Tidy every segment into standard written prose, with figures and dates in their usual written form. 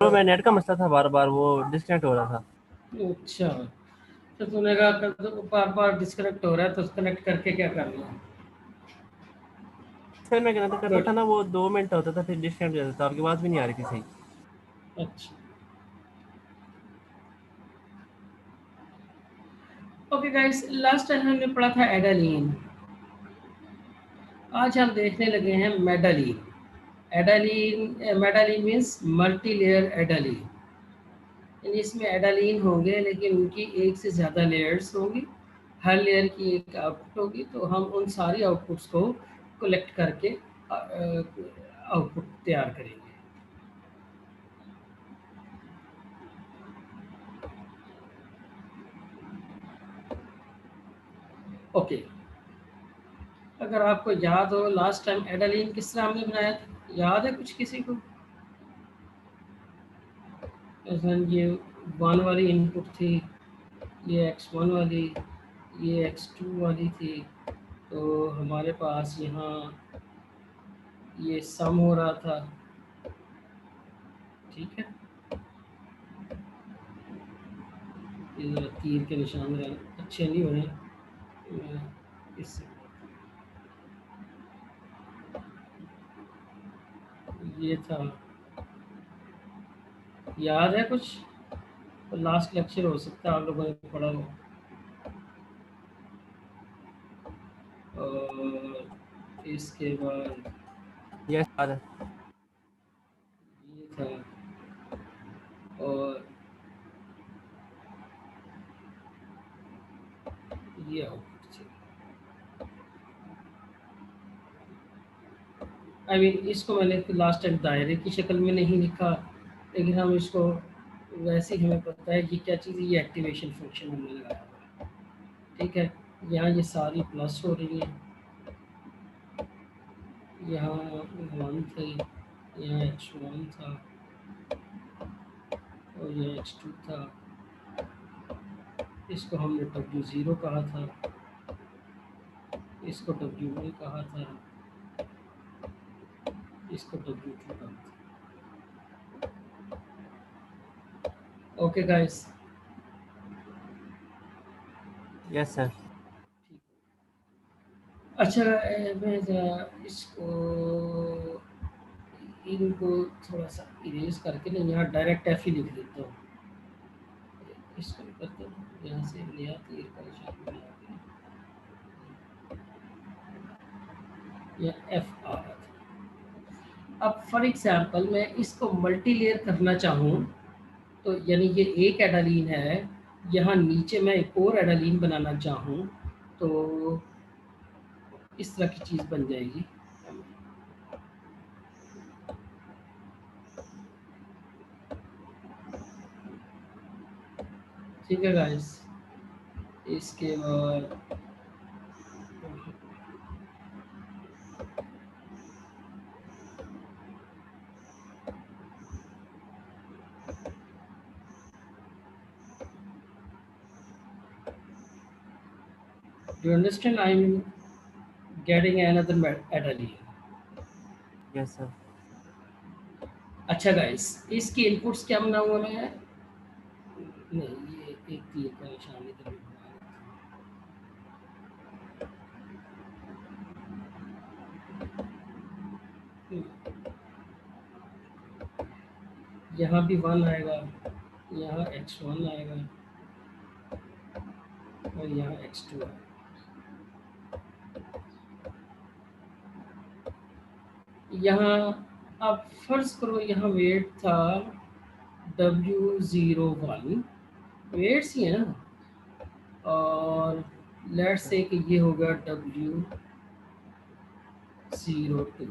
तो मैं नेट का मसला था, बार बार वो डिस्कनेक्ट हो रहा था। अच्छा, तो तूने कहा तो बार बार डिस्कनेक्ट हो रहा है तो कनेक्ट करके क्या करना है? फिर मैं कनेक्ट करता गुड। था ना, वो 2 मिनट होता था, फिर डिस्कनेक्ट हो जाता था, आपकी आवाज़ भी नहीं आ रही थी सही। अच्छा, ओके गाइस, लास्ट टाइम हमने पढ़ा था एडालीन। आज हम देखने लगे हैं मेडालीन। एडालीन, मेडालीन मीन्स मल्टी लेयर एडालीन। यानी इसमें एडालीन होंगे लेकिन उनकी एक से ज़्यादा लेयर्स होंगी, हर लेयर की एक आउटपुट होगी, तो हम उन सारी आउटपुट्स को कलेक्ट करके आउटपुट तैयार करेंगे। ओके, अगर आपको याद हो लास्ट टाइम एडालीन किस तरह हमने बनाया था, याद है कुछ किसी को? ऐसा ये 1 वाली इनपुट थी, ये x1 वाली, ये x2 वाली थी, तो हमारे पास यहाँ ये सम हो रहा था, ठीक है। ये ज़रा तीर के निशान अच्छे नहीं हो रहे, मैं इससे ये था, याद है कुछ? तो लास्ट लेक्चर हो सकता है आप लोगों ने पढ़ा हो। और इसके बाद यस, याद है। ये था, और ये आउटपुट थी। आई मीन इसको मैंने लास्ट टाइम दायरे की शक्ल में नहीं लिखा, लेकिन हम इसको वैसे ही हमें पता है कि क्या चीज़ है, ये एक्टिवेशन फंक्शन हमने लगाया हुआ है, ठीक है। यहाँ ये सारी प्लस हो रही है, यहाँ 1 थी, यहाँ x1 था, और यहाँ x2 था। इसको हमने W0 कहा था, इसको W1 कहा था, इसको W2 कहा था। Okay guys, yes sir. अच्छा, मैं इसको इनको थोड़ा सा इरेज करके ना यहाँ डायरेक्ट एफ ही लिख देता हूँ। इसको भी करता हूँ, यहाँ से नया तीर का निशान बना के यहाँ एफ आ रहा था। अब फॉर एग्जांपल मैं इसको मल्टी लेयर करना चाहूँ, तो यानी ये एक एडालीन है, यहाँ नीचे मैं एक और एडालीन बनाना चाहूँ, तो इस तरह की चीज़ बन जाएगी। ठीक है गाइस, इसके बाद do you understand I'm getting another adeline? Yes sir. अच्छा गाइस, इसकी इनपुट्स क्या बनाऊंगा मैं? नहीं, ये एक तीर का निशान इधर भी बना लेता हूं। यहाँ भी 1 आएगा, यहाँ x1 आएगा, और यहाँ x2 आएगा। यहाँ अब फर्ज करो यहाँ वेट था W01, वेट्स ही है ना, और लेट्स से कि ये होगा W02,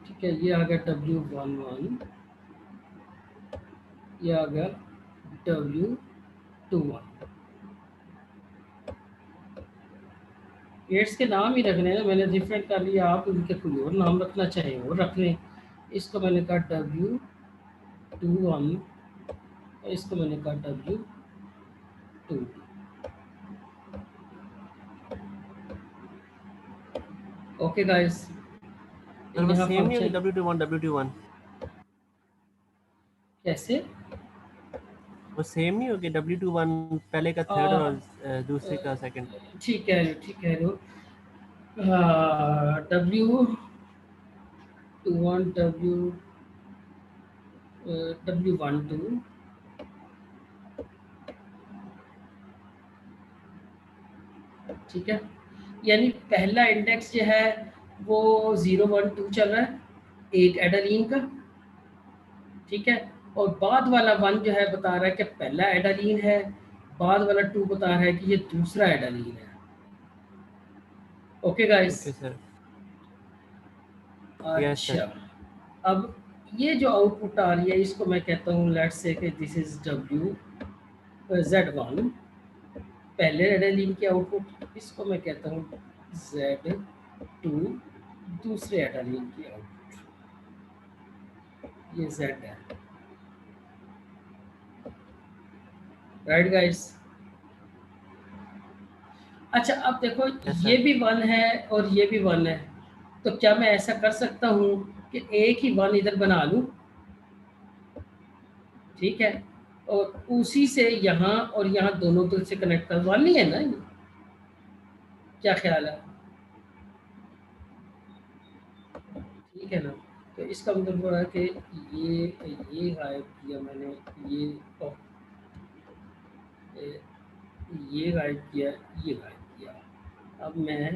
ठीक है। ये आ गया W11, ये आ गया W21। गेट्स के नाम ही रखने हैं, मैंने डिफरेंट कर लिया, आप उनके कोई और नाम रखना चाहिए वो रख लें। इसको मैंने कहा W21, और इसको मैंने कहा W22। ओके गाइस, सर वो यहाँ सेम नहीं होगी फंक्शन W21 कैसे वो सेम नहीं होगी W21 पहले का थर्ड और दूसरे का सेकंड ठीक कह रहे हो, ठीक कह रहे हो। W21 W12 ठीक है, यानी पहला इंडेक्स जो है वो 012 चल रहा है एक एडालीन का, ठीक है, और बाद वाला वन जो है बता रहा है कि पहला एडालीन है, बाद वाला टू बता रहा है कि ये दूसरा एडालीन है। Okay guys, okay sir yes sir अच्छा अब ये जो आउटपुट आ रही है इसको मैं कहता हूँ लेट्स से कि दिस इज Z1 पहले एडालीन की आउटपुट, इसको मैं कहता हूँ Z2 दूसरे एडालीन की आउटपुट, ये Z है, राइट गाइस। अच्छा अब देखो यस ये सर भी वन है और ये भी वन है, तो क्या मैं ऐसा कर सकता हूँ कि एक ही वन इधर बना लूँ, ठीक है, और उसी से यहाँ और यहाँ दोनों तरफ से कनेक्ट कर, वन ही है ना ये? क्या ख्याल है, ठीक है ना। तो इसका मतलब हुआ है कि ये गायब किया मैंने, ये ओ, ये गायब किया, ये गायब किया। अब मैं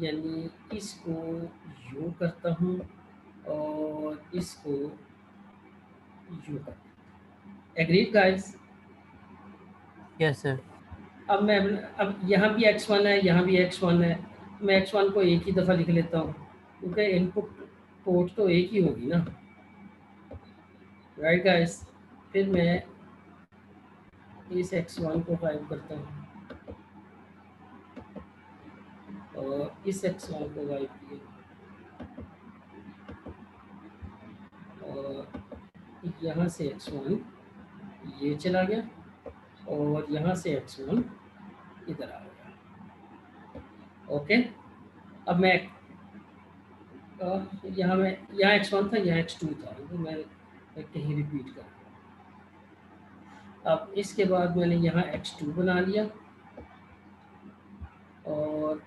यानी इसको यूँ करता हूँ और इसको यूँ करता हूँ, एग्रीड गाइस। यस सर अब मैं अब यहाँ भी x1 है, यहाँ भी x1 है, मैं x1 को एक ही दफ़ा लिख लेता हूँ क्योंकि इनपुट पोर्ट तो एक ही होगी ना, राइट गाइस। फिर मैं इस x1 को गायब करता हूँ और इस x1 को गायब किया और यहाँ से x1 ये चला गया और यहाँ से x1 इधर आ गया। ओके अब मैं यहाँ x1 था, यहाँ x2 था, तो मैं कहीं रिपीट कर, अब इसके बाद मैंने यहाँ x2 बना लिया और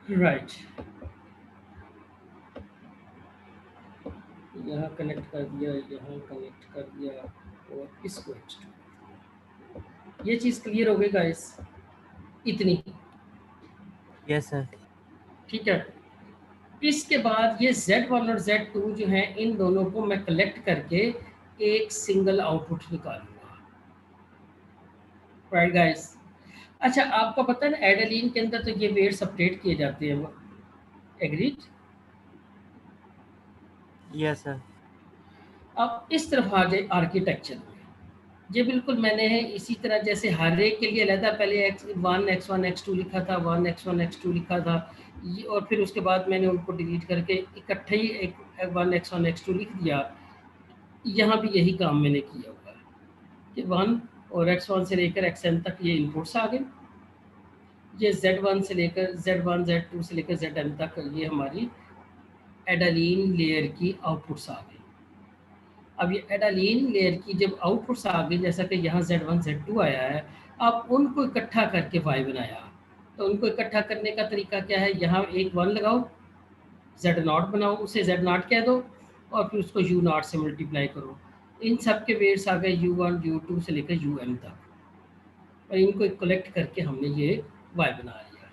राइट यहाँ कनेक्ट कर दिया, यहाँ कनेक्ट कर दिया और इसको x2, ये चीज़ क्लियर हो गई गाइस, इतनी, यस सर ठीक है। इसके बाद ये Z1 और Z2 जो हैं इन दोनों को मैं कलेक्ट करके एक सिंगल आउटपुट निकालूंगा, राइट गाइस। अच्छा आपको पता है ना एडेलिन के अंदर तो ये वेट्स अपडेट किए जाते हैं, एग्रीड। यस सर अब इस तरफ आ जाए आर्किटेक्चर में, ये बिल्कुल मैंने है इसी तरह जैसे हर एक के लिए अलग पहले x1 x1 x2 लिखा था, 1 x1 x2 लिखा था, और फिर उसके बाद मैंने उनको डिलीट करके इकट्ठे ही एक 1 x1 x2 लिख दिया। यहाँ भी यही काम मैंने किया हुआ है कि 1 और x1 से लेकर xn तक ये इनपुट्स आ गए, ये z1 से लेकर z1 z2 से लेकर zn तक ये हमारी एडालीन लेयर की आउटपुट्स आ गई। अब ये एडालीन लेयर की जब आउटपुट्स आ गई, जैसा कि यहाँ Z1 Z2 आया है, अब उनको इकट्ठा करके Y बनाया, तो उनको इकट्ठा करने का तरीका क्या है, यहाँ एक 1 लगाओ, Z0 बनाओ, उसे Z0 कह दो और फिर उसको U0 से मल्टीप्लाई करो, इन सब के वेट्स आ गए U1 U2 से लेकर UN तक, और इनको कलेक्ट करके हमने ये Y बना लिया।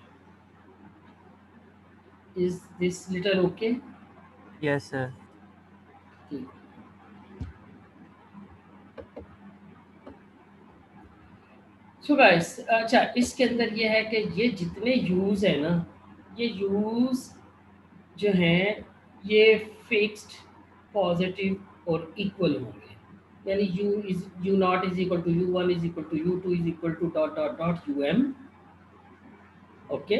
Is this little okay? Yes sir so guys, अच्छा इसके अंदर ये है कि ये जितने यूज़ है ना, ये यूज़ जो हैं ये फिक्स्ड, पॉजिटिव और इक्वल होंगे, यानी U naught is equal to U1 is equal to U2 is equal to dot dot dot UM। Okay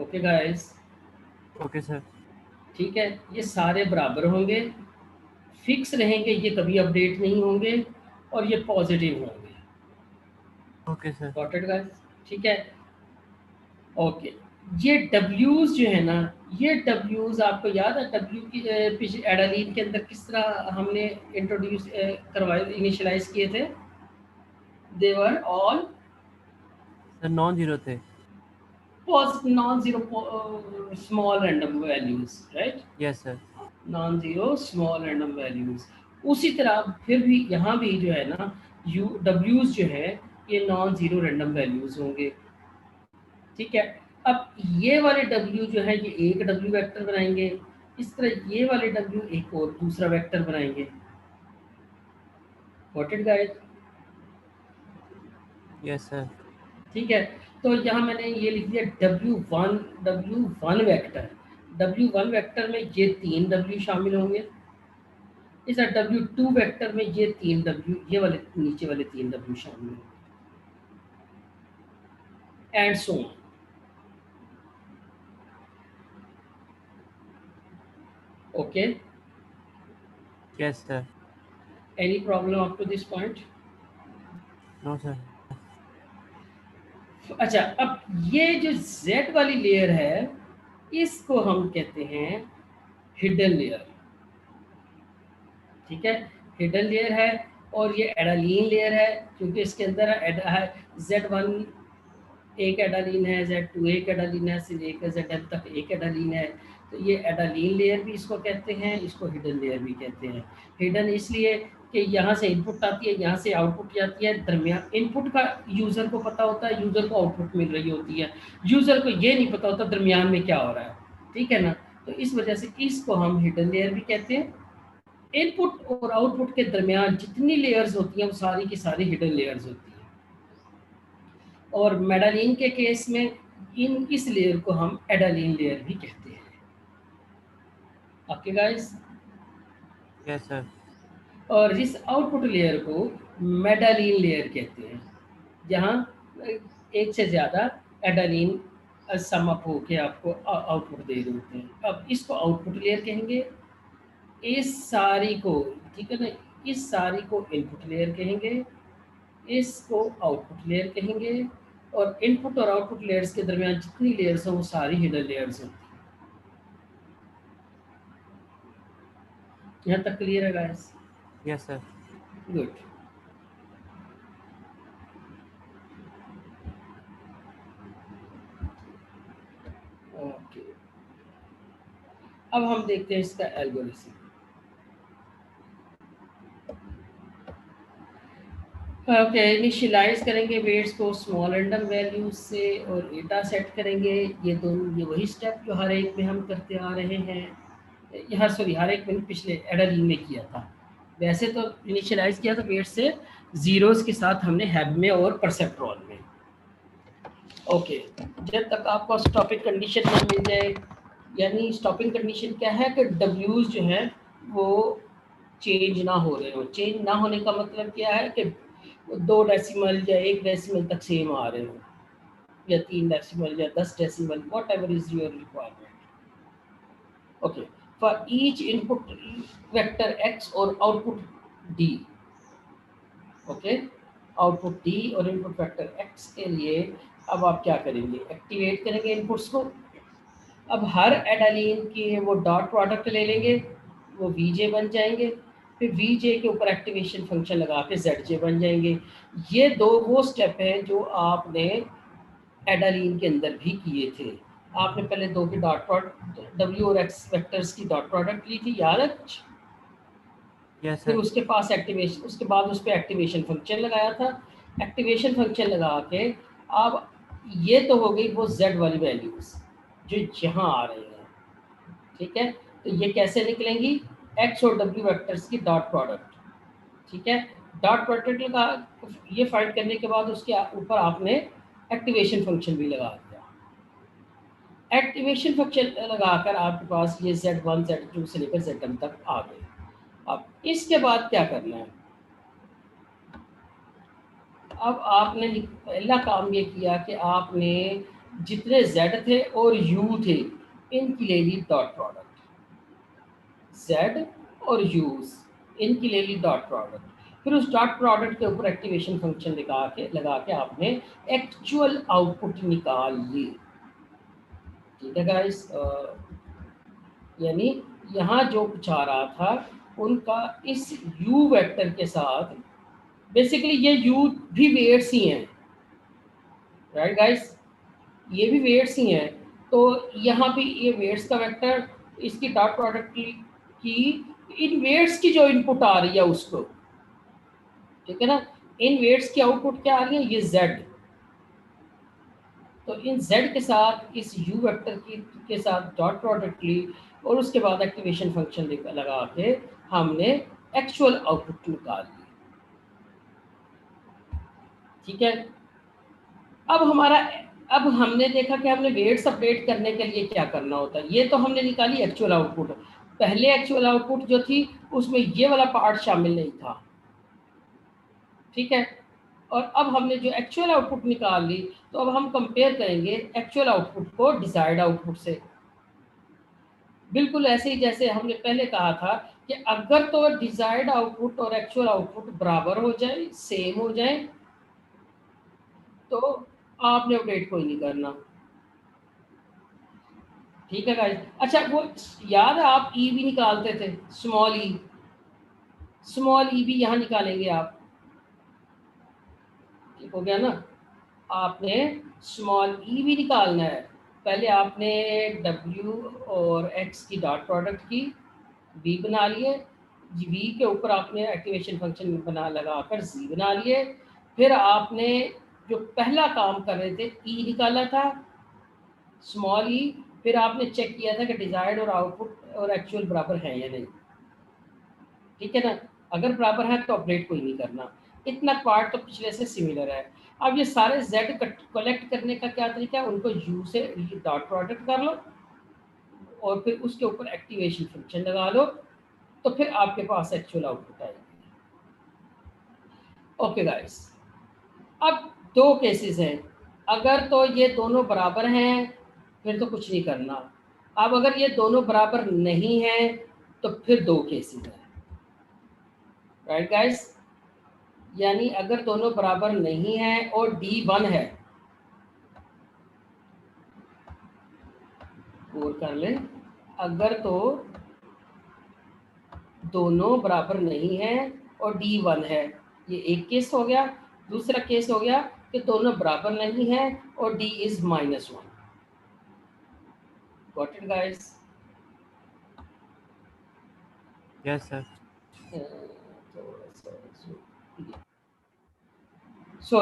okay guys, okay sir. ठीक है, ये सारे बराबर होंगे, फिक्स रहेंगे, ये कभी अपडेट नहीं होंगे और ये पॉजिटिव होंगे। Okay sir. Got it guys, ठीक है, ओके। ये डब्ल्यूज जो है ना, ये डब्ल्यूज आपको याद है डब्ल्यू की एडालीन के अंदर किस तरह हमने इंट्रोड्यूस करवाए, इनिशियलाइज किए थे? They were all sir non zero थे। Non zero small random values, right? Yes sir. Non zero small random values. उसी तरह फिर भी यहाँ भी जो है ना, यू डब्ल्यूज जो है ये नॉन जीरो रैंडम वैल्यूज होंगे, ठीक है। अब ये वाले डब्ल्यू जो है ये एक डब्ल्यू वेक्टर बनाएंगे, इस तरह ये वाले डब्ल्यू एक और दूसरा वेक्टर बनाएंगे। Got it guys, yes sir. ठीक है। तो यहाँ मैंने ये लिख दिया W one vector. W one vector में ये तीन डब्ल्यू शामिल होंगे, इस डब्ल्यू टू वेक्टर में ये तीन डब्ल्यू, ये वाले नीचे वाले तीन डब्ल्यू शामिल होंगे, and so on. Okay, yes sir. Any problem up to this point? No sir. अच्छा, अब ये जो Z वाली लेयर है इसको हम कहते हैं हिडन लेयर, ठीक है, हिडन लेयर है। और ये एडालीन लेयर है, क्योंकि इसके अंदर है Z1 एक एडालीन है, Z2 एक एडालीन है, से लेकर Zn तक एक एडालीन है। तो ये एडालीन लेयर भी इसको कहते हैं, इसको हिडन लेयर भी कहते हैं। हिडन इसलिए कि यहाँ से इनपुट आती है, यहाँ से आउटपुट जाती है, दरमियान इनपुट का यूज़र को पता होता है, यूज़र को आउटपुट मिल रही होती है, यूज़र को ये नहीं पता होता दरमियान में क्या हो रहा है, ठीक है ना। तो इस वजह से इसको हम हिडन लेयर भी कहते हैं। इनपुट और आउटपुट के दरमियान जितनी लेयर्स होती हैं वो सारी की सारी हिडन लेयर्स होती हैं। और मेडालीन के केस में इस लेयर को हम एडालीन लेयर भी कहते हैं। Okay guys, yes sir. और इस आउटपुट लेयर को मेडालीन लेयर कहते हैं, जहाँ एक से ज़्यादा एडालीन सम अप होके आपको आउटपुट दे रहे होते हैं। अब इसको आउटपुट लेयर कहेंगे, इस सारी को, ठीक है ना, इस सारी को इनपुट लेयर कहेंगे, इसको आउटपुट लेयर कहेंगे। और इनपुट और आउटपुट लेयर्स के दरमियान जितनी लेयर्स हैं वो सारी हिडन लेयर्स होती हैं। यहाँ तक क्लियर है guys? Yes sir. Good. Okay, अब हम देखते हैं इसका एल्गोरिथम। ओके, इनिशियलाइज करेंगे वेट्स को स्मॉल रैंडम वैल्यूज से और एटा सेट करेंगे। ये दोनों, ये वही स्टेप जो हर एक में हम करते आ रहे हैं, यहाँ सॉरी हर एक में पिछले एडालीन में किया था। वैसे तो इनिशियलाइज किया था वेट से जीरोस के साथ हमने हैब में और परसेप्ट्रॉन में। ओके, जब तक आपको स्टॉपिंग कंडीशन ना मिल जाए, यानी स्टॉपिंग कंडीशन क्या है कि डब्ल्यूज जो है वो चेंज ना हो रहे हो। चेंज ना होने का मतलब क्या है कि 2 डेसिमल या 1 डेसिमल तक सेम आ रहे हो, या 3 डेसिमल या 10 decimal, what ever is your requirement. Okay, for each input vector x और output d। Okay, output d और इनपुट वेक्टर x के लिए अब आप क्या करेंगे, एक्टिवेट करेंगे इनपुट्स को। अब हर एडालीन के वो डॉट प्रोडक्ट ले लेंगे, वो वीजे बन जाएंगे, फिर वीजे के ऊपर एक्टिवेशन फंक्शन लगा के जेड बन जाएंगे। ये दो वो स्टेप हैं जो आपने एडालीन के अंदर भी किए थे। आपने पहले दो की डॉट प्रोडक्ट डब्ल्यू और एक्स वेक्टर्स की डॉट प्रोडक्ट ली थी, याद है कुछ? यस फिर सर। उसके पास एक्टिवेशन, उसके बाद उस पर एक्टिवेशन फंक्शन लगाया था। एक्टिवेशन फंक्शन लगा के अब ये तो हो गई वो जेड वाली वैल्यूज जो यहाँ आ रही हैं, ठीक है। तो ये कैसे निकलेंगी, एक्स और डब्ल्यू वेक्टर्स की डॉट प्रोडक्ट, ठीक है। डॉट प्रोडक्ट लगा, ये फाइंड करने के बाद उसके ऊपर आपने एक्टिवेशन फंक्शन भी लगा दिया। एक्टिवेशन फंक्शन लगाकर आपके पास ये Z1 Z2 से लेकर Zm तक आ गए। अब इसके बाद क्या करना है, अब आपने पहला काम ये किया कि आपने जितने z थे और u थे इनकी ले ली डॉट प्रोडक्ट, z और u's इनकी ले ली डॉट प्रोडक्ट, फिर उस डॉट प्रोडक्ट के ऊपर एक्टिवेशन फंक्शन लगा के आपने एक्चुअल आउटपुट निकाल ली। ठीक है गाइस, यानी यहाँ जो कुछ आ रहा था उनका इस u वेक्टर के साथ, बेसिकली ये u भी वेट्स ही हैं, राइट गाइस, ये भी वेट्स ही हैं। तो यहाँ भी ये वेट्स का वेक्टर, इसकी डॉट प्रोडक्ट की इन वेट्स की जो इनपुट आ रही है उसको, ठीक है ना, इन वेट्स की आउटपुट क्या आ रही है, ये z, तो इन z के साथ इस u वेक्टर के साथ डॉट प्रोडक्ट ली और उसके बाद एक्टिवेशन फंक्शन लगा के हमने एक्चुअल आउटपुट निकाल ली। ठीक है, अब हमने देखा कि हमने वेट्स अपडेट करने के लिए क्या करना होता है। ये तो हमने निकाली एक्चुअल आउटपुट, पहले एक्चुअल आउटपुट जो थी उसमें ये वाला पार्ट शामिल नहीं था। ठीक है, और अब हमने जो एक्चुअल आउटपुट निकाल ली, तो अब हम कंपेयर करेंगे एक्चुअल आउटपुट को डिजायर्ड आउटपुट से, बिल्कुल ऐसे ही जैसे हमने पहले कहा था कि अगर तो डिजायर्ड आउटपुट और एक्चुअल आउटपुट बराबर हो जाए, सेम हो जाए, तो आपने अपडेट कोई नहीं करना। ठीक है गाइस, अच्छा वो याद है आप ई भी निकालते थे, स्मॉल ई भी यहाँ निकालेंगे आप, ठीक हो गया ना, आपने स्मॉल ई भी निकालना है। पहले आपने W और X की डॉट प्रोडक्ट की, V बना लिए, V के ऊपर आपने एक्टिवेशन फंक्शन बना लगाकर Z बना लिए, फिर आपने जो पहला काम कर रहे थे E निकाला था, स्मॉल ई, फिर आपने चेक किया था कि डिजायर्ड और आउटपुट और एक्चुअल बराबर है या नहीं। ठीक है ना, अगर बराबर है तो अपडेट कोई नहीं करना। इतना पार्ट तो पिछले से सिमिलर है। अब ये सारे z कलेक्ट करने का क्या तरीका है, उनको u से डॉट प्रोडक्ट कर लो और फिर उसके ऊपर एक्टिवेशन फंक्शन लगा लो, तो फिर आपके पास एक्चुअल आउटपुट आएगी। ओके गाइस, अब दो केसेस हैं, अगर तो ये दोनों बराबर हैं फिर तो कुछ नहीं करना। अब अगर ये दोनों बराबर नहीं हैं तो फिर दो केसेस हैं, राइट गाइस, यानी अगर दोनों बराबर नहीं हैं और D1 है, और कर लें, अगर तो दोनों बराबर नहीं हैं और D1 है, ये एक केस हो गया। दूसरा केस हो गया कि दोनों बराबर नहीं हैं और D is -1। Got it guys? Yes sir.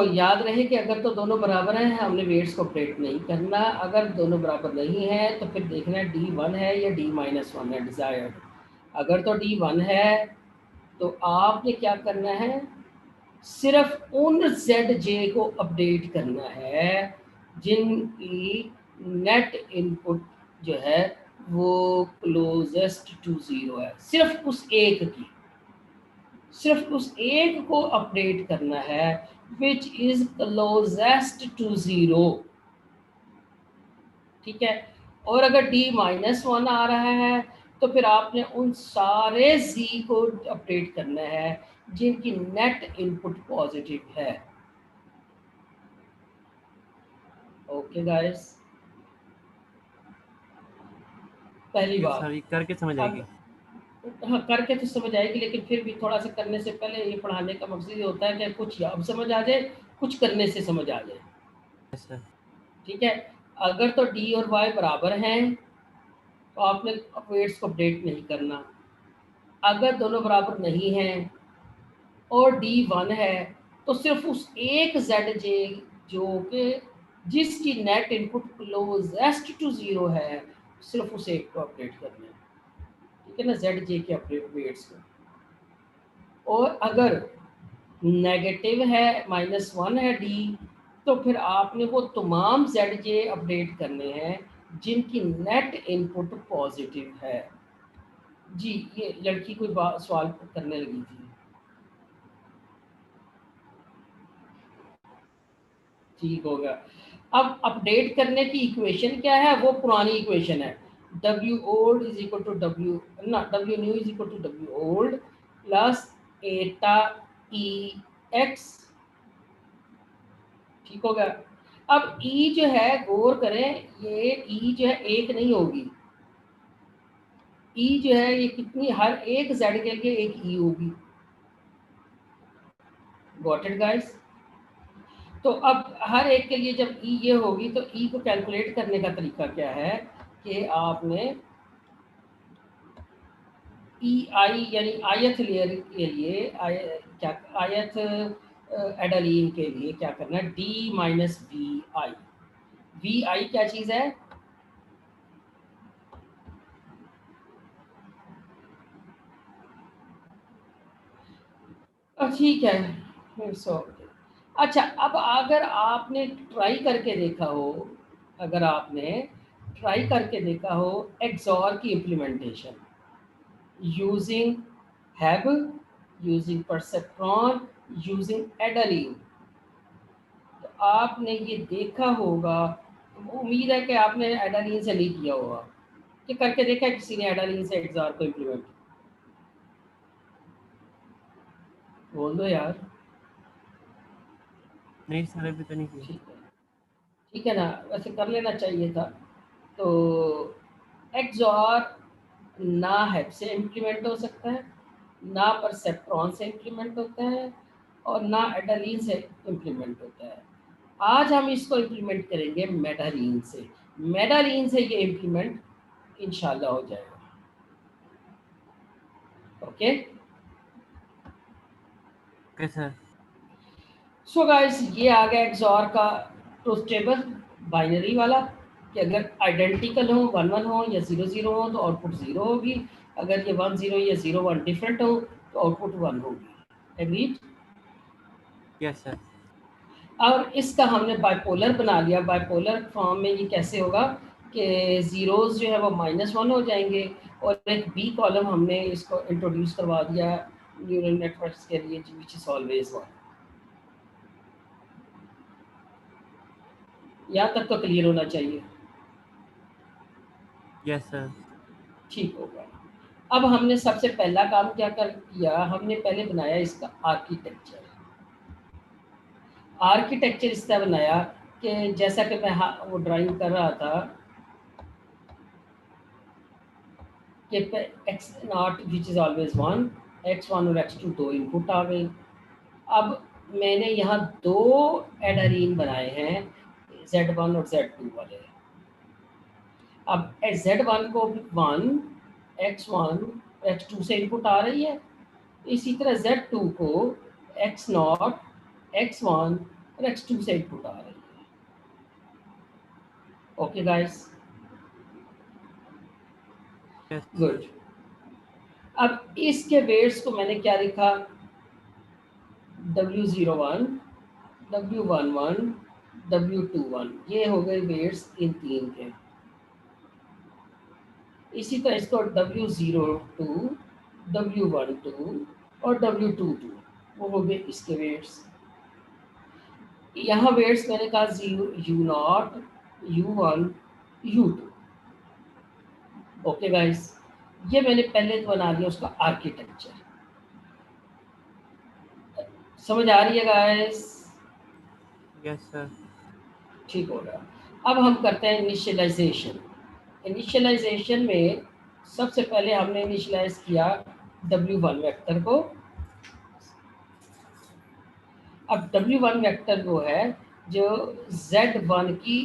याद रहे कि अगर तो दोनों बराबर हैं हमने वेट्स को अपडेट नहीं करना, अगर दोनों बराबर नहीं है तो फिर देखना है D1 है या D-1 है डिजायर्ड। अगर तो D1 है तो आपने क्या करना है, सिर्फ उन ZJ को अपडेट करना है जिनकी नेट इनपुट जो है वो क्लोजेस्ट टू 0 है, सिर्फ उस एक को अपडेट करना है विच इज क्लोजेस्ट टू 0। ठीक है, और अगर D-1 आ रहा है तो फिर आपने उन सारे Z को अपडेट करना है जिनकी नेट इनपुट पॉजिटिव है। ओके गाइस, पहली यस बात। सर, ये करके समझ आएगी। अब हाँ, करके तो समझ आएगी, लेकिन फिर भी थोड़ा सा करने से पहले ये पढ़ाने का मकसद ये होता है कि कुछ अब समझ आ जाए, कुछ करने से समझ आ जाए। Yes sir. ठीक है, अगर तो D और Y बराबर हैं तो आपने वेट्स को अपडेट नहीं करना। अगर दोनों बराबर नहीं हैं और D1 है तो सिर्फ उस एक ZJ जो कि जिसकी नेट इनपुट क्लोजेस्ट टू 0 है, सिर्फ उस एक को अपडेट करना है। ठीक है ना, ZJ के अपडेट वेट्स को। और अगर नेगेटिव है, -1 है D, तो फिर आपने वो तमाम ZJ अपडेट करने हैं जिनकी नेट इनपुट पॉजिटिव है। जी, ये लड़की कोई सवाल करने लगी थी। ठीक होगा, अब अपडेट करने की इक्वेशन क्या है, वो पुरानी इक्वेशन है, W old is equal to W ना W new is equal to W old plus eta E x. ठीक हो गया। अब ई जो है, गौर करें, ये ई जो है एक नहीं होगी, ई जो है ये कितनी, हर एक जेड के लिए एक ई होगी। Got it guys? तो अब हर एक के लिए जब ई ये होगी तो ई को कैलकुलेट करने का तरीका क्या है कि आपने ई आई यानी आयत लेयर के लिए क्या आयत एडालीन के लिए क्या करना है, D minus V I. V I क्या चीज है? ठीक है, सो अच्छा, अब अगर आपने ट्राई करके देखा हो, अगर आपने ट्राई करके देखा हो एक्सॉर की इम्प्लीमेंटेशन यूजिंग हैब, यूजिंग परसेप्ट्रॉन, यूजिंग एडालीन, तो आपने ये देखा होगा, उम्मीद है कि आपने एडालीन से नहीं किया होगा, कि करके देखा है किसी ने एडालीन से एक्सॉर को इम्प्लीमेंट? बोल दो यार। नहीं सर, अभी तो नहीं किया। ठीक है, ठीक है ना, वैसे कर लेना चाहिए था। तो एक्सॉर ना हेप से इम्प्लीमेंट हो सकता है, ना परसेप्ट्रॉन से इम्प्लीमेंट होता है, और ना एडालीन से इम्प्लीमेंट होता है। आज हम इसको इम्प्लीमेंट करेंगे मेडालीन से। मेडालीन से ये इम्प्लीमेंट इंशाल्लाह हो जाएगा। Okay, okay sir. So guys, ये आ गया एक्सॉर का ट्रूथ टेबल, बाइनरी वाला, कि अगर आइडेंटिकल हो, 1 1 हो या 0 0 हो तो आउटपुट 0 होगी, अगर ये 1 0 या 0 1 डिफरेंट हो तो आउटपुट 1 होगी। एग्रीड? Yes sir. और इसका हमने बाइपोलर बना लिया। बाइपोलर फॉर्म में ये कैसे होगा कि जीरोस जो है वो -1 हो जाएंगे, और एक बी कॉलम हमने इसको इंट्रोड्यूस करवा दिया न्यूरल नेटवर्क्स के लिए, विच इज ऑलवेज 1। यहाँ तक तो क्लियर होना चाहिए। Yes sir. ठीक होगा। अब हमने सबसे पहला काम क्या कर किया, हमने पहले बनाया इसका आर्किटेक्चर। आर्किटेक्चर इसका बनाया कि जैसा कि मैं वो ड्राइंग कर रहा था कि x not which is always 1, x1 और x2 दो इनपुट आ गई। अब मैंने यहाँ दो एडारीन बनाए हैं, Z1 और Z2 वाले। अब Z1 को 1, x1, x2 से इनपुट आ रही है, इसी तरह Z2 को x0, x1 और x2 से इनपुट आ रही है। Okay guys, yes good. अब इसके वेट्स को मैंने क्या लिखा, W01, W11, W21, ये हो गए वेट्स इन तीन के। इसी तरह इसको W02, W12 और W22, वो हो गए इसके वेट्स। यहाँ वेट्स मैंने कहा U0, U1, U2। Okay guys, ये मैंने पहले तो बना दिया उसका आर्किटेक्चर। समझ आ रही है गाइस? Yes sir. ठीक हो गया। अब हम करते हैं इनिशियलाइजेशन। इनिशियलाइजेशन में सबसे पहले हमने इनिशियलाइज किया W1 वेक्टर को। अब W1 वेक्टर वो है जो Z1 की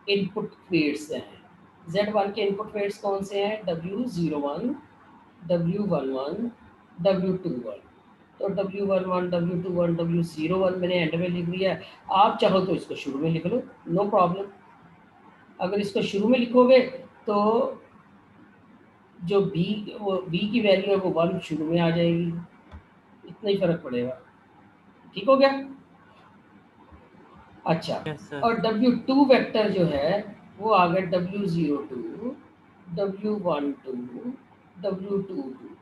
इनपुट वेट्स हैं। Z1 के इनपुट वेट्स कौन से हैं? W01, W11, W21। तो W11, W21, W01 मैंने एंड में लिख दिया है। आप चाहो तो इसको शुरू में लिख लो, नो प्रॉब्लम। अगर इसको शुरू में लिखोगे तो जो बी की वैल्यू है वो 1 शुरू में आ जाएगी, इतना ही फर्क पड़ेगा। ठीक हो गया? अच्छा, यस सर। और W2 वेक्टर जो है वो आ गया W02, W12, W22।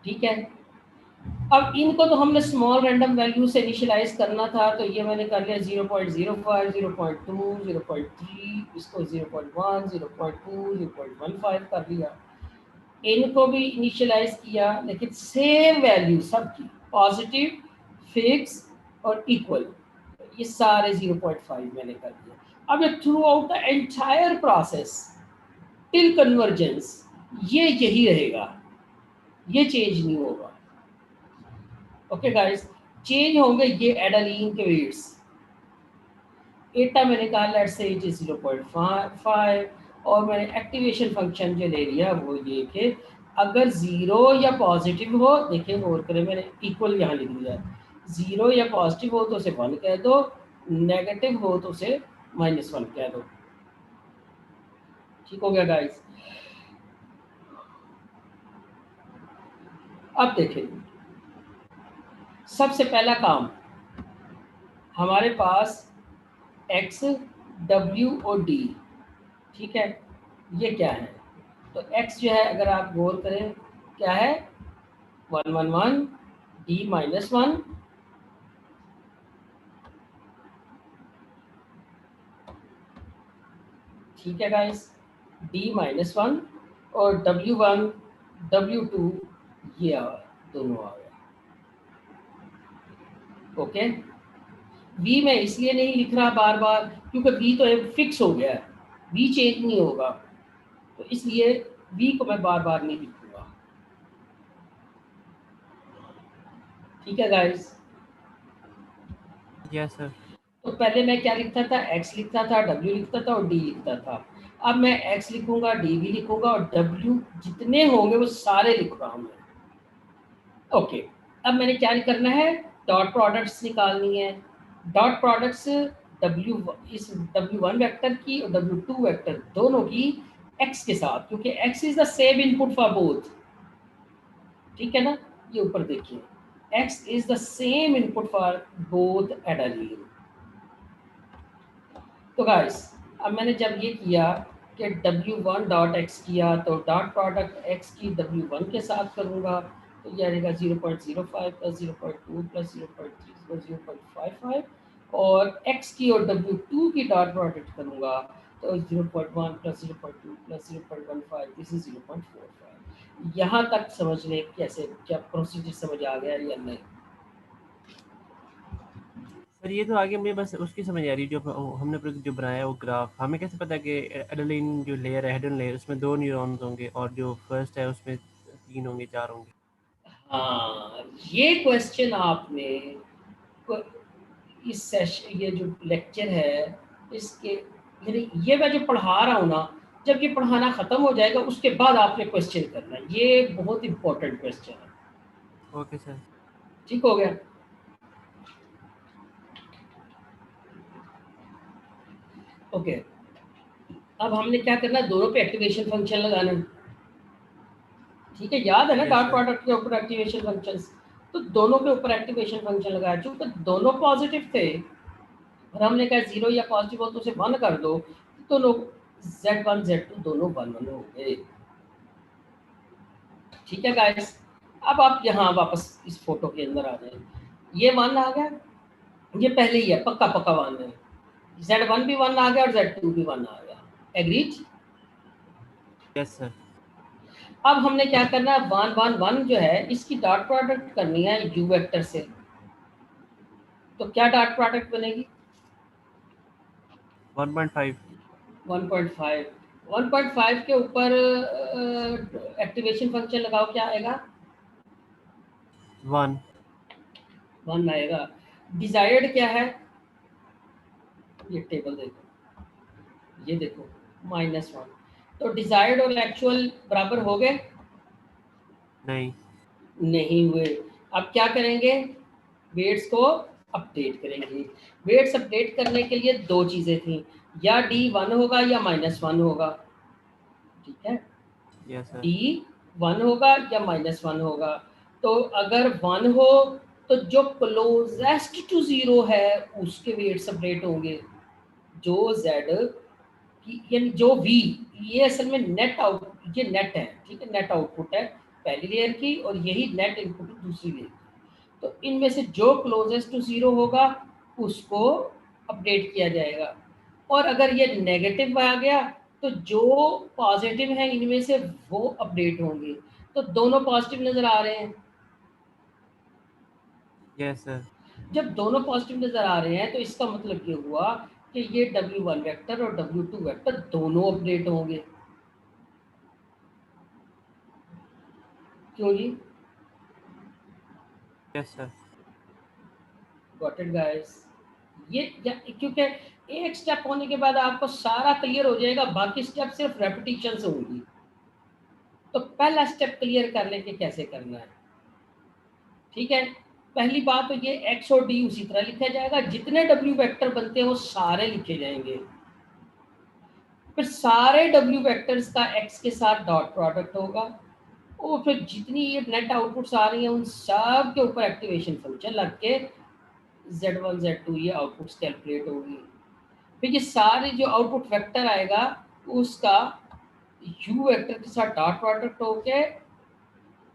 ठीक है। अब इनको तो हमने स्मॉल रैंडम वैल्यू से इनिशियलाइज करना था, तो ये मैंने कर लिया 0.05, 0.2, 0.3, इसको 0.1, 0.2, 0.15 कर लिया। इनको भी इनिशियलाइज किया, लेकिन सेम वैल्यू सबकी, पॉजिटिव, फिक्स और इक्वल, ये सारे 0.5 मैंने कर दिया। अब ये through out the entire process till convergence ये यही रहेगा, ये चेंज नहीं होगा। ओके गाइस, चेंज होंगे ये एडालीन के वेट्स। एटा मैंने कहा लेट्स से इट इज 0.5, और मैंने एक्टिवेशन फंक्शन जो ले लिया वो ये कि अगर जीरो या पॉजिटिव हो, देखिए गौर करें मैंने इक्वल यहाँ लिख दिया, जीरो या पॉजिटिव हो तो उसे 1 कह दो, नेगेटिव हो तो उसे -1 कह दो। ठीक हो गया गाइस। अब देखें, सबसे पहला काम हमारे पास x, w और d, ठीक है, ये क्या है? तो x जो है अगर आप गौर करें क्या है, 111, d -1, ठीक है गाइस, d -1 और w1, w2 ये दोनों आ गया। ओके, v मैं इसलिए नहीं लिख रहा बार बार क्योंकि v तो फिक्स हो गया है, v चेंज नहीं होगा, तो इसलिए v को मैं बार बार नहीं लिखूंगा। ठीक है गाइस। Yes sir. तो पहले मैं क्या लिखता था, x लिखता था, w लिखता था और d लिखता था। अब मैं x लिखूंगा, d भी लिखूंगा और w जितने होंगे वो सारे लिख रहा हूं मैं। ओके, अब मैंने क्या करना है, डॉट प्रोडक्ट्स निकालनी है। डॉट प्रोडक्ट्स w इस w1 वेक्टर की और w2 वेक्टर दोनों की x के साथ, क्योंकि x is the same input for both. ठीक है ना, ये ऊपर देखिए, x is the same input for both Adaline. तो गाइस, अब मैंने जब ये किया कि w1 डॉट x किया, तो डॉट प्रोडक्ट x की w1 के साथ करूंगा, तो ये आएगा 0.05 प्लस 0.2 प्लस 0.3 0.55, और x की और w2 की डॉट प्रोडक्ट करूंगा तो 0.1 प्लस 0.2 प्लस 0.15, दिस इज 0.45। यहाँ तक समझने कैसे, क्या प्रोसीजर समझ आ गया या नहीं? सर ये तो आगे मुझे बस उसकी समझ आ रही है, जो हमने जो बनाया है वो ग्राफ, हमें कैसे पता कि एडेनिन जो लेयर है, हेडन लेयर, उसमें 2 न्यूरॉन्स होंगे और जो फर्स्ट है उसमें 3 होंगे, 4 होंगे? हाँ, ये क्वेश्चन आपने इस सेशन, ये जो लेक्चर है इसके, यानी ये मैं जो पढ़ा रहा हूँ ना, जब ये पढ़ाना ख़त्म हो जाएगा उसके बाद आपने क्वेश्चन करना है, ये बहुत इंपॉर्टेंट क्वेश्चन है। Okay sir. ठीक हो गया। ओके, अब हमने क्या करना है, दोनों पे एक्टिवेशन फंक्शन लगाना है। ठीक है, याद है ना यस डॉट सर। प्रोडक्ट के ऊपर एक्टिवेशन फंक्शंस, तो दोनों के ऊपर एक्टिवेशन फंक्शन लगाया, चूंकि दोनों पॉजिटिव थे और हमने कहा जीरो या पॉजिटिव हो तो उसे 1 कर दो, तो दोनों Z1 Z2 दोनों 1 हो गए। ठीक है गाइस, अब आप यहाँ वापस इस फोटो के अंदर आ जाए, ये 1 आ गया, ये पहले ही है, पक्का पक्का 1 है, Z1 भी 1 आ गया और Z2 भी 1 आ गया। एग्रीड? Yes sir. अब हमने क्या करना है, 1 1 1 जो है इसकी डॉट प्रोडक्ट करनी है u वेक्टर से, तो क्या डॉट प्रोडक्ट बनेगी? 1.5। 1.5, 1.5 के ऊपर एक्टिवेशन फंक्शन लगाओ, क्या आएगा? 1। 1 आएगा। डिजायर्ड क्या है, ये टेबल देखो, ये देखो, -1, तो डिजायर्ड और एक्चुअल बराबर हो गए? नहीं। नहीं हुए। अब क्या करेंगे, वेट्स को अपडेट करेंगे। वेट्स अपडेट करने के लिए दो चीजें थी, या d 1 होगा या -1 होगा। ठीक है, यस सर। d 1 होगा या -1 होगा। तो अगर 1 हो तो जो क्लोजेस्ट टू 0 है उसके वेट्स अपडेट होंगे, जो z यानी जो v, ये असल में नेट आउट, ये नेट है, ठीक है, नेट आउटपुट है, पहली लेयर की और यही नेट इनपुट दूसरी लेयर की। तो इनमें से जो क्लोजेस्ट टू ज़ीरो होगा उसको अपडेट किया जाएगा, और अगर ये नेगेटिव आ गया तो जो पॉजिटिव है इनमें से वो अपडेट होंगे। तो दोनों पॉजिटिव नज़र आ रहे हैं। Yes sir. जब दोनों पॉजिटिव नज़र आ रहे हैं तो इसका मतलब ये हुआ कि ये W1 वेक्टर और W2 वेक्टर दोनों अपडेट होंगे। क्यों जी? Yes sir. Got it guys? क्योंकि एक स्टेप होने के बाद आपको सारा क्लियर हो जाएगा, बाकी स्टेप सिर्फ रेपिटेशन से होंगी। तो पहला स्टेप क्लियर कर लें कि कैसे करना है। ठीक है, पहली बात तो ये एक्स और डी उसी तरह लिखा जाएगा, जितने डब्ल्यू वेक्टर बनते हैं वो सारे लिखे जाएंगे। फिर सारे डब्ल्यू वेक्टर्स का एक्स के साथ डॉट प्रोडक्ट होगा, और फिर जितनी ये नेट आउटपुट्स आ रही हैं उन सब के ऊपर एक्टिवेशन फंक्शन लग के Z1 Z2 ये आउटपुट्स कैलकुलेट होगी। फिर ये सारे जो आउटपुट वेक्टर आएगा उसका यू वेक्टर के साथ डॉट प्रोडक्ट होके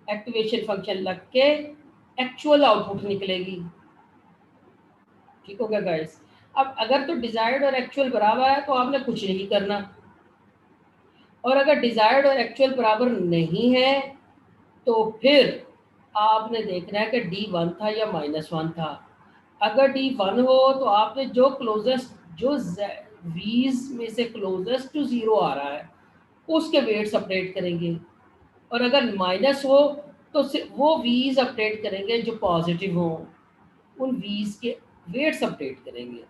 एक्टिवेशन फंक्शन लग के एक्चुअल आउटपुट निकलेगी। ठीक हो गया गाइस? अब अगर तो डिजायर्ड और एक्चुअल बराबर है तो आपने कुछ नहीं करना, और अगर डिजायर्ड और एक्चुअल बराबर नहीं है तो फिर आपने देखना है कि D1 था या -1 था। अगर D1 हो तो आपने जो क्लोजेस्ट जो वीज में से क्लोजेस्ट टू जीरो आ रहा है उसके वेट्स अपडेट करेंगे, और अगर माइनस हो तो वो वीज अपडेट करेंगे जो पॉजिटिव हो, उन वीज के वेट्स अपडेट करेंगे।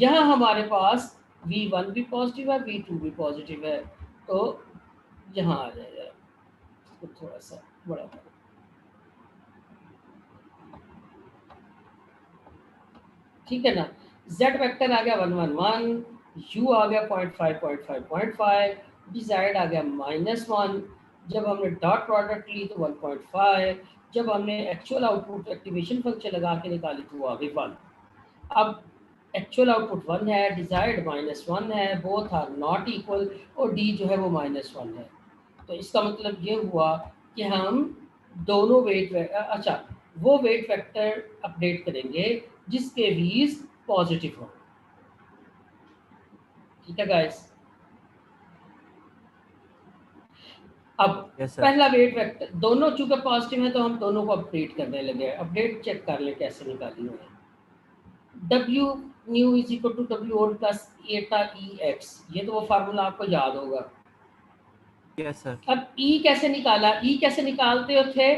यहाँ हमारे पास V1 भी पॉजिटिव है, V2 भी पॉजिटिव है, तो यहाँ आ जाएगा। इसको थोड़ा सा बड़ा करो। ठीक है ना? Z वेक्टर आ गया 1 1 1, U आ गया 0.5 0.5 0.5, डिजायर्ड आ गया -1। जब हमने डॉट प्रोडक्ट ली तो 1.5, जब हमने एक्चुअल आउटपुट एक्टिवेशन फंक्शन लगा के निकाली तो वो आ गई 1। अब एक्चुअल आउटपुट 1 है, डिजायर्ड -1 है, बोथ आर नॉट इक्वल, और डी जो है वो -1 है। तो इसका मतलब ये हुआ कि हम दोनों अच्छा, वो वेट वेक्टर अपडेट करेंगे जिसके वीज पॉजिटिव हो। ठीक है गाइस? अब यस सर। पहला वेट वेक्टर दोनों चूंकि पॉजिटिव है तो हम दोनों को अपडेट करने लगे। अपडेट चेक कर ले कैसे निकाली हुई है। W new is equal to W और प्लस एटा ई एक्स, ये तो वो फार्मूला आपको याद होगा। Yes sir. अब ई कैसे निकाला? ई कैसे निकालते हो थे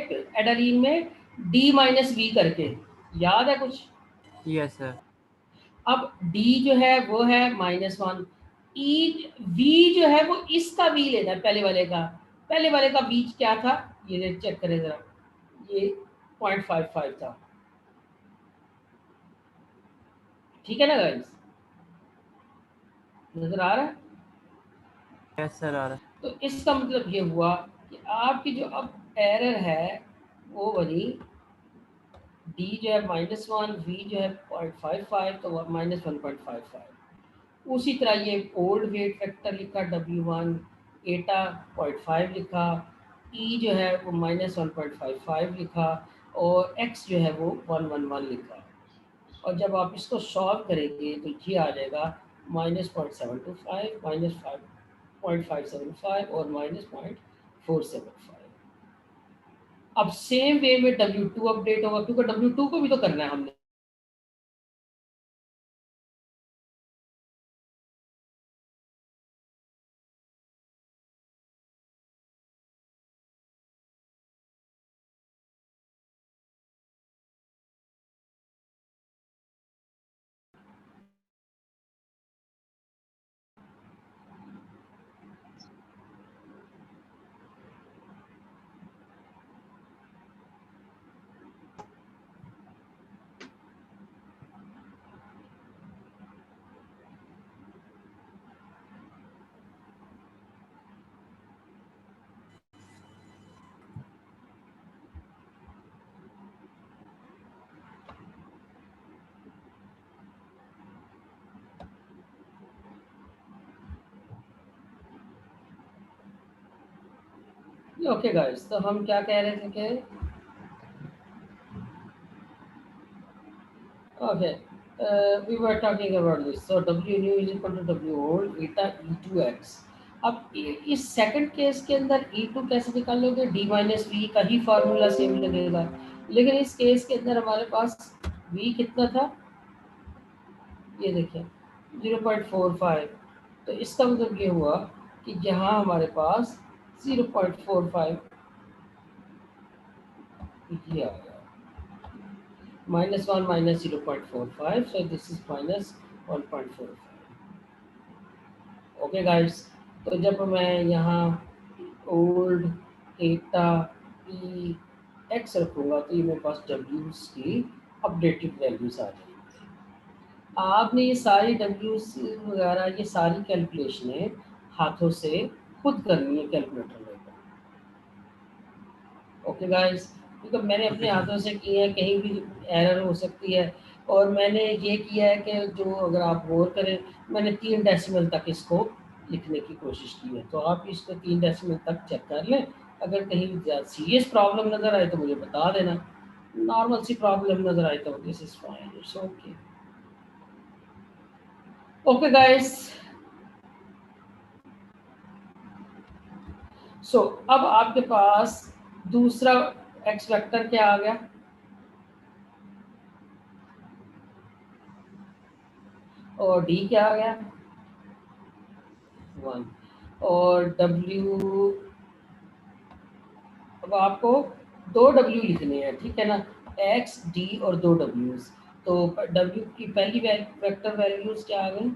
एडालीन में? डी माइनस वी करके, याद है कुछ? Yes sir. अब डी जो है वो है -1, ई वी जो है वो इसका वी लेना है, पहले वाले का। पहले वाले का वी क्या था ये चेक करें जरा, ये 0.55 था। ठीक है ना गाइस? नजर आ रहा है? यस सर आ रहा तो इसका मतलब ये हुआ कि आपकी जो अब एरर है वो बनी डी जो है -1, वी जो है 0.55, तो -1.55। उसी तरह ये ओल्ड वेट वेक्टर लिखा W1, एटा 0.5 लिखा, ई जो है वो -1.55 लिखा, और एक्स जो है वो 111 लिखा। और जब आप इसको सॉल्व करेंगे तो ये आ जाएगा -0.725, -5.575 और -0.475। अब सेम वे में W2 अपडेट होगा, क्योंकि W2 को भी तो करना है हमने। ओके गाइस, तो हम क्या कह रहे थे कि okay we were talking about this, so W new is equal to W old eta E2x। अब इस सेकंड केस के अंदर E2 कैसे निकालोगे? D माइनस वी का ही फार्मूला सेम लगेगा, लेकिन इस केस के अंदर हमारे पास V कितना था, ये देखिए 0.45। तो इसका मतलब ये हुआ कि यहाँ हमारे पास 0.45 ये आ गया, -1 minus 0.45, so this is -1.45। Okay guys, तो जब मैं यहाँ ओल्ड एटा ई एक्स रखूँगा तो ये मेरे पास डब्ल्यूज की अपडेटेड वैल्यूज आ जाएगी। आपने ये सारी डब्ल्यूज वगैरह ये सारी कैलकुलेशनें हाथों से खुद करनी है कैलकुलेटर लेकर। ओके गाइस, क्योंकि मैंने ओके अपने सर। हाथों से किए हैं, कहीं भी एरर हो सकती है। और मैंने ये किया है कि जो, अगर आप गौर करें, मैंने 3 डेसिमल तक इसको लिखने की कोशिश की है, तो आप इसको 3 डेसिमल तक चेक कर लें। अगर कहीं सीरियस प्रॉब्लम नज़र आए तो मुझे बता देना, नॉर्मल सी प्रॉब्लम नज़र आए तो this is fine, it's okay. Okay guys, so अब आपके पास दूसरा एक्स वेक्टर क्या आ गया, और डी क्या आ गया, 1। और डब्ल्यू, अब आपको 2 डब्ल्यू लिखने हैं, ठीक है ना, एक्स डी और 2 डब्ल्यूज। तो डब्ल्यू की पहली वेक्टर वैल्यूज क्या आ गई,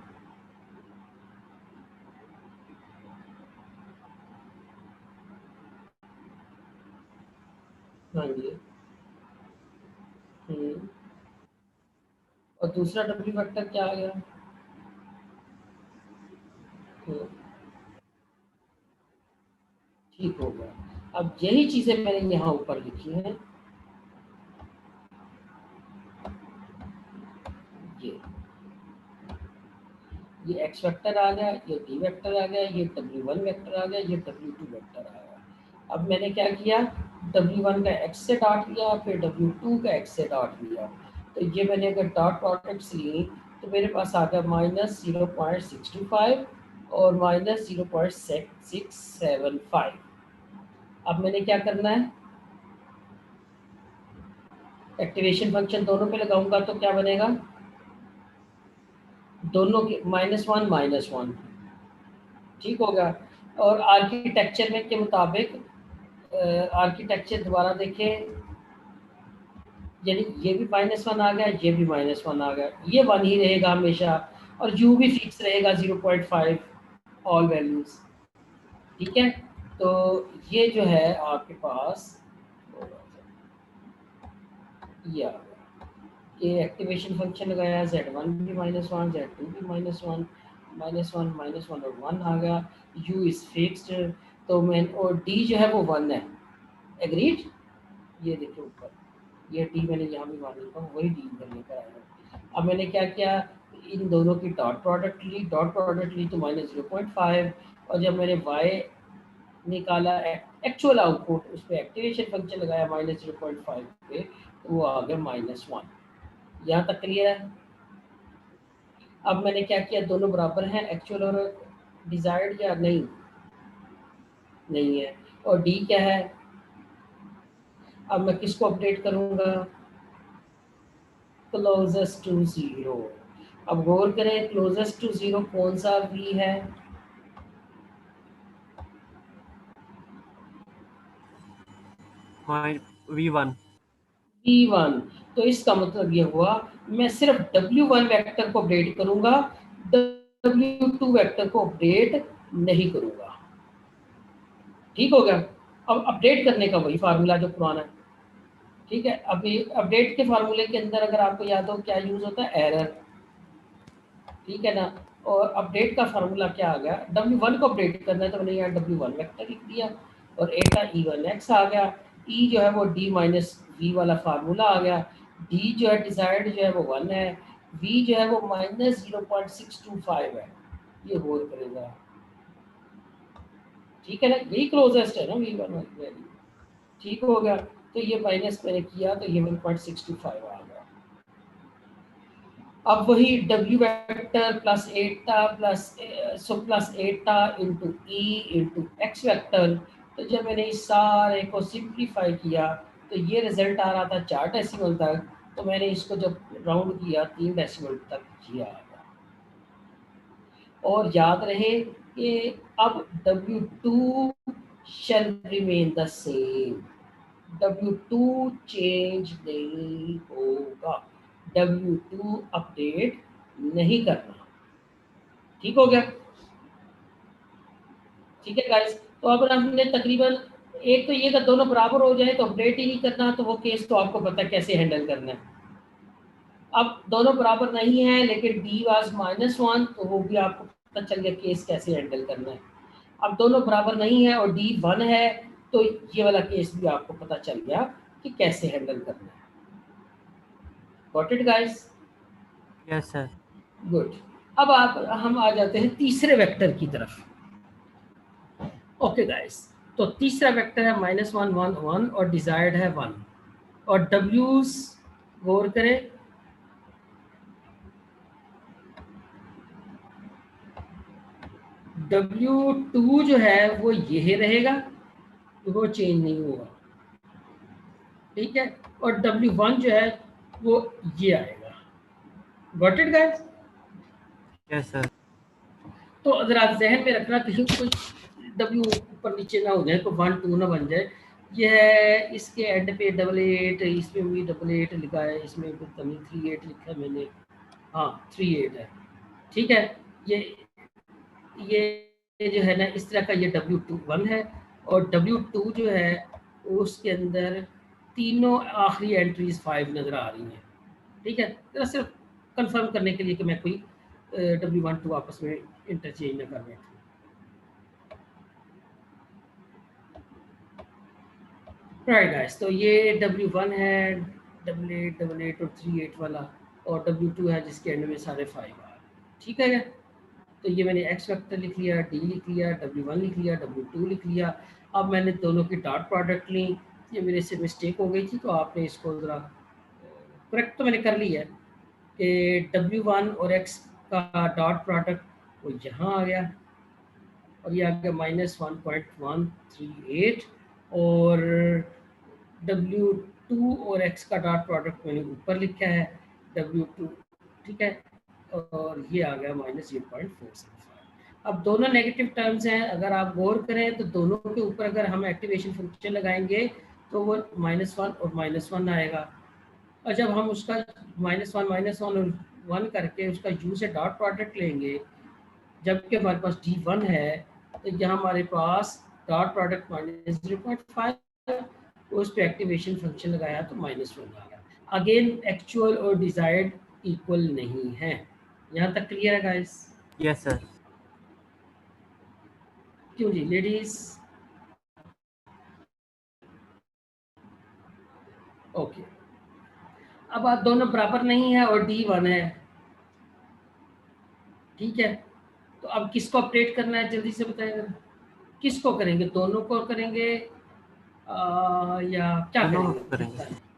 हाँ जी, और दूसरा डब्ल्यू वेक्टर क्या आ गया, हम्म, ठीक हो गया। अब यही चीजें मैंने यहाँ ऊपर लिखी हैं, ये एक्स वेक्टर आ गया, ये डी वेक्टर आ गया, ये W1 वेक्टर आ गया, ये W2 वेक्टर आ गया। अब मैंने क्या किया, W1 का एक्स से डॉट लिया, फिर W2 का एक्स से डॉट लिया। तो ये मैंने अगर डॉट प्रोडक्ट्स ली तो मेरे पास आ गया -0.625 और -0.675। अब मैंने क्या करना है, एक्टिवेशन फंक्शन दोनों पे लगाऊंगा तो क्या बनेगा, दोनों के -1 ठीक होगा। और आर्किटेक्चर में के मुताबिक, आर्किटेक्चर दोबारा देखें, यानी ये भी -1 आ गया, ये भी -1 आ गया, ये 1 ही रहेगा हमेशा, और u भी फिक्स रहेगा 0.5 ऑल वैल्यूज, ठीक है। तो ये जो है आपके पास ये आ गया, ये एक्टिवेशन फंक्शन लगाया, Z1 भी -1, Z2 भी -1, -1 और 1 आ गया, u इज फिक्स्ड। तो मैं, और d जो है वो 1 है, एग्रीड। ये देखिए ऊपर, ये डी मैंने यहाँ भी मान लिखा, वही डी इधर लेकर आया। अब मैंने क्या किया, इन दोनों की डॉट प्रोडक्ट ली, डॉट प्रोडक्ट ली तो -0.5, और जब मैंने y निकाला एक्चुअल आउटपुट, उस पर एक्टिवेशन फंक्शन लगाया -0.5 पे, तो वो आ गया -1। यहाँ तक क्लियर है। अब मैंने क्या किया, दोनों बराबर हैं एक्चुअल और डिजायर्ड, या नहीं, नहीं है। और डी क्या है, अब मैं किसको अपडेट करूँगा, क्लोजेस्ट टू 0। अब गौर करें, क्लोजेस्ट टू 0 कौन सा v है, V1। v1। तो इसका मतलब ये हुआ, मैं सिर्फ w1 वेक्टर को अपडेट करूंगा, w2 वेक्टर को अपडेट नहीं करूंगा, ठीक हो गया। अब अपडेट करने का वही फार्मूला जो पुराना है, ठीक है। अभी अपडेट के फार्मूले के अंदर अगर आपको याद हो क्या यूज होता है, एरर, ठीक है ना। और अपडेट का फार्मूला क्या आ गया, W1 को अपडेट करना है तो मैंने यहाँ W1 वेक्टर लिख दिया, और एटा E1x आ गया। E जो है वो D माइनस वी वाला फार्मूला आ गया, D जो है डिजायर्ड जो है वो 1 है, V जो है वो -0.625 है। ये होल करेगा, ठीक है ना, यही क्लोजेस्ट है ना V1 वैल्यू। ठीक हो गया, तो ये माइनस मैंने किया तो ये 1.625 आ गया। अब वही W vector plus iota plus iota into E into x vector. तो जब मैंने इस सारे को सिंप्लीफाई किया तो ये रिजल्ट आ रहा था 4 डेसिमल तक, तो मैंने इसको जब राउंड किया 3 डेसिमल तक किया। और याद रहे कि अब W2 shall remain the same, W2 change नहीं होगा, W2 अपडेट नहीं करना। ठीक हो गया? ठीक है गाइस, तो अब हमने तकरीबन एक तो ये कि दोनों बराबर हो जाए तो अपडेट ही नहीं करना, तो वो केस तो आपको पता है कैसे हैंडल करना है। अब दोनों बराबर नहीं है लेकिन D वाज -1, तो वो भी आपको पता चल गया केस कैसे हैंडल करना है। अब दोनों बराबर नहीं है और D 1 है, तो ये वाला केस भी आपको पता चल गया कि कैसे हैंडल करना है। Got it guys? Yes sir. Good. अब हम आ जाते हैं तीसरे वेक्टर की तरफ। ओके गाइस, तो तीसरा वेक्टर है -1 1 1 और डिजायर्ड है 1, और W's गौर करें, W2 जो है वो ये रहेगा, वो चेंज नहीं होगा। ठीक है, और W1 जो है वो ये आएगा। Got it guys? Yes sir. तो जरा जहन में रखना कहीं कोई W ऊपर नीचे ना हो जाए, तो 1 2 ना बन जाए। ये है इसके एंड पे 88, इसमें भी 88 लिखा है, इसमें भी 38 लिखा है मैंने, हाँ 38 है। ठीक है, ये जो है ना इस तरह का ये W1 है, और W2 जो है उसके अंदर तीनों आखिरी एंट्रीज 5 नज़र आ रही हैं। ठीक है, जरा सिर्फ कंफर्म करने के लिए कि मैं कोई W1 2 आपस में इंटरचेंज ना कर बैठूं। राइट गाइस, तो ये W1 है, 88 88 और 38 वाला, और W2 है जिसके एंड में सारे 5 आ रहे हैं। ठीक है क्या? तो ये मैंने एक्स वेक्टर लिख लिया, डी लिख लिया, W1 लिख लिया, W2 लिख लिया। अब मैंने दोनों की डॉट प्रोडक्ट ली। ये मेरे से मिस्टेक हो गई थी, तो आपने इसको ज़रा करेक्ट तो मैंने कर लिया है कि W1 और एक्स का डॉट प्रोडक्ट वो यहाँ आ गया, और ये आ गया -1.138, और W2 और एक्स का डॉट प्रोडक्ट मैंने ऊपर लिखा है W2। ठीक है, और ये आ गया -0.475। अब दोनों नेगेटिव टर्म्स हैं, अगर आप गौर करें तो दोनों के ऊपर अगर हम एक्टिवेशन फंक्शन लगाएंगे तो वो -1 और -1 आएगा, और जब हम उसका -1 और 1 करके उसका यू से डॉट प्रोडक्ट लेंगे, जबकि हमारे पास D1 है, तो यहाँ हमारे पास डॉट प्रोडक्ट -0.5, उस पर एक्टिवेशन फंक्शन लगाया तो -1 आ गया। अगेन एक्चुअल और डिजायर्ड इक्वल नहीं है। यहाँ तक क्लियर है गाइस? Yes sir. क्यों जी लेडीज? ओके, अब आप दोनों बराबर नहीं है और D1 है। ठीक है, तो अब किसको अपडेट करना है जल्दी से बताइएगा। किसको करेंगे, दोनों को करेंगे या क्या दोनों को करेंगे? करेंगे।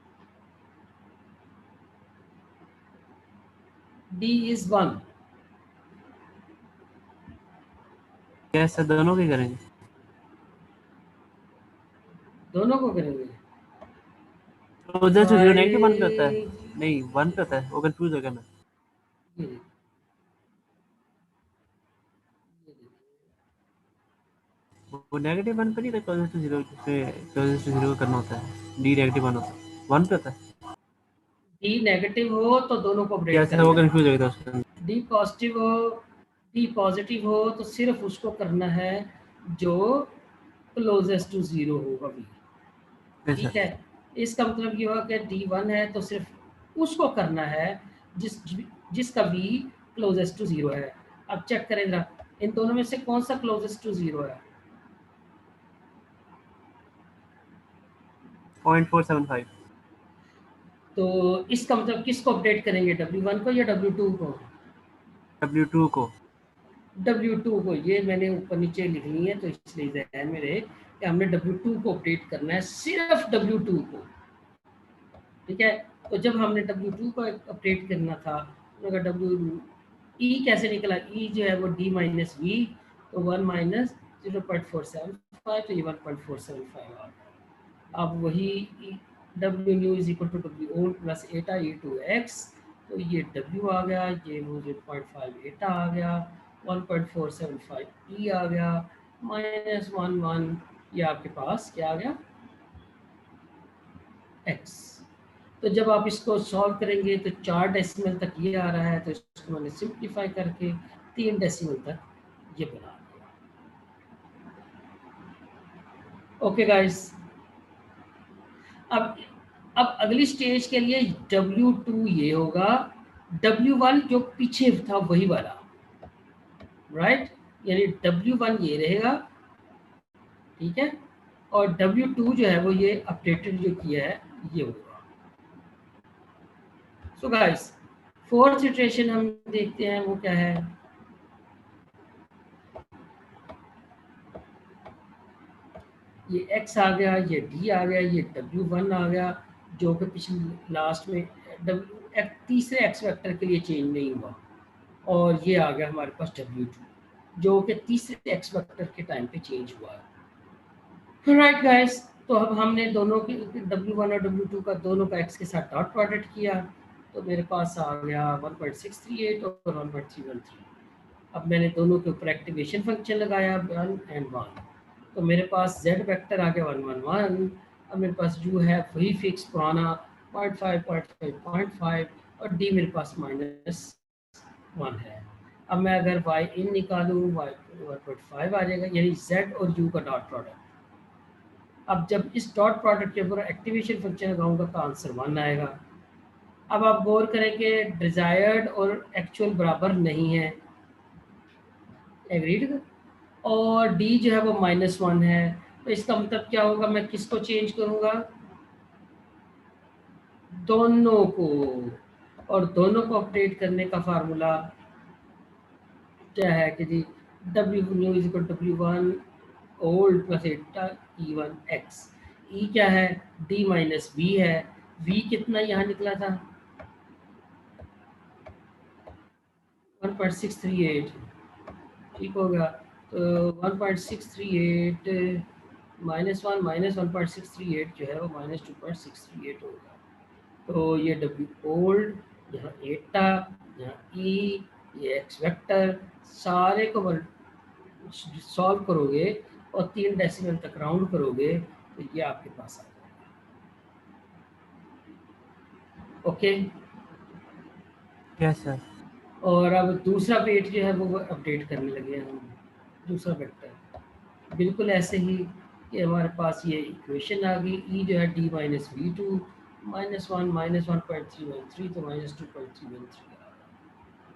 D is 1। यस सर, दोनों की करेंगे। दोनों को करेंगे। क्लोजर टू जीरो नेगेटिव 1 पे होता है, 5 नहीं 1 पे होता है, वो कंफ्यूज हो गया मैं। ये वो नेगेटिव 1 पे नहीं था, क्लोजर टू जीरो पे क्लोजर टू जीरो करना होता है, डी नेगेटिव 1 होता है, 1 पे होता है। डी नेगेटिव हो तो दोनों को अपडेट यस सर, वो करना कंफ्यूज हो है। गया था उसके अंदर। डी पॉजिटिव हो, डी पॉजिटिव हो तो सिर्फ उसको करना है जो क्लोजेस्ट टू जीरो होगा भी। यस ठीक सर। है, इसका मतलब ये हुआ कि D1 है तो सिर्फ उसको करना है जिसका भी क्लोजेस्ट टू जीरो है। अब चेक करें जरा, इन दोनों में से कौन सा क्लोजेस्ट टू जीरो है? 0.475। तो इसका मतलब किसको अपडेट करेंगे, W1 को या W2 को? W2 को। W2 को ये मैंने ऊपर नीचे लिख ली है, तो इसलिए ध्यान में रहे कि हमने W2 को अपडेट करना है, सिर्फ W2 को। ठीक है, तो जब हमने W2 को अपडेट करना था, W ई कैसे निकला, ई जो है वो D माइनस वी, तो 1 माइनस 0.475, तो ये 1.475 आ गया। अब वही W new is equal to W old plus eta E to x, तो ये डब्ल्यू आ गया, ये वो 0.5 एटा आ गया, 1.475 ई आ गया, माइनस 1 ये आपके पास क्या आ गया, एक्स। तो जब आप इसको सॉल्व करेंगे तो 4 डेसिमल तक ये आ रहा है, तो इसको मैंने सिंप्लीफाई करके 3 डेसिमल तक ये बना दिया। ओके गाइस, अब अगली स्टेज के लिए W2 ये होगा, W1 जो पीछे था वही वाला, राइट, यानी W1 ये रहेगा, ठीक है, और W2 जो है वो ये अपडेटेड जो किया है ये होगा। सो गाइस, फोर्थ इटरेशन हम देखते हैं वो क्या है। ये x आ गया, ये d आ गया, ये W1 आ गया, जो कि पिछले लास्ट में तीसरे x वेक्टर के लिए चेंज नहीं हुआ, और ये आ गया हमारे पास W2 जो कि तीसरे x वेक्टर के टाइम पे चेंज हुआ है। राइट गाइस, तो अब हमने दोनों की W1 और W2 का दोनों का x के साथ डॉट प्रोडक्ट किया, तो मेरे पास आ गया 1.638 और 1.313। अब मैंने दोनों के ऊपर एक्टिवेशन फंक्शन लगाया 1 एंड 1, तो मेरे पास z वेक्टर आ गया 1 1 1। अब मेरे पास u है वही फिक्स पुराना 0.5 0.5 0.5, और d मेरे पास -1 है। अब मैं अगर y इन निकालूँ y 1.5 आ जाएगा, यानी z और u का डॉट प्रोडक्ट। अब जब इस डॉट प्रोडक्ट के ऊपर एक्टिवेशन फंक्शन लगाऊंगा तो आंसर 1 आएगा। अब आप गौर करें कि डिजायर्ड और एक्चुअल बराबर नहीं है, एग्रीड, और d जो है वो -1 है, तो इसका मतलब क्या होगा, मैं किसको चेंज करूंगा, दोनों को, और दोनों को अपडेट करने का फार्मूला क्या है कि जी W new is equal W1 old plus Etah E1 x। E क्या है, D माइनस V है, V कितना यहाँ निकला था 1.638, ठीक हो गया, तो 1.638 -1 माइनस 1.638 जो है वो -2.638 होगा। तो ये W ओल्ड, यहाँ एटा, यहाँ E, ये एक्स वेक्टर, सारे को सॉल्व करोगे और 3 डेसिमल तक राउंड करोगे तो ये आपके पास आ जाएगा। Okay, yes sir. और अब दूसरा वेट जो है वो अपडेट करने लगे हैं हम, दूसरा वेक्टर बिल्कुल ऐसे ही कि हमारे पास ये इक्वेशन आ गई, ई जो है D माइनस V2 -1 -1.313, तो -2.313,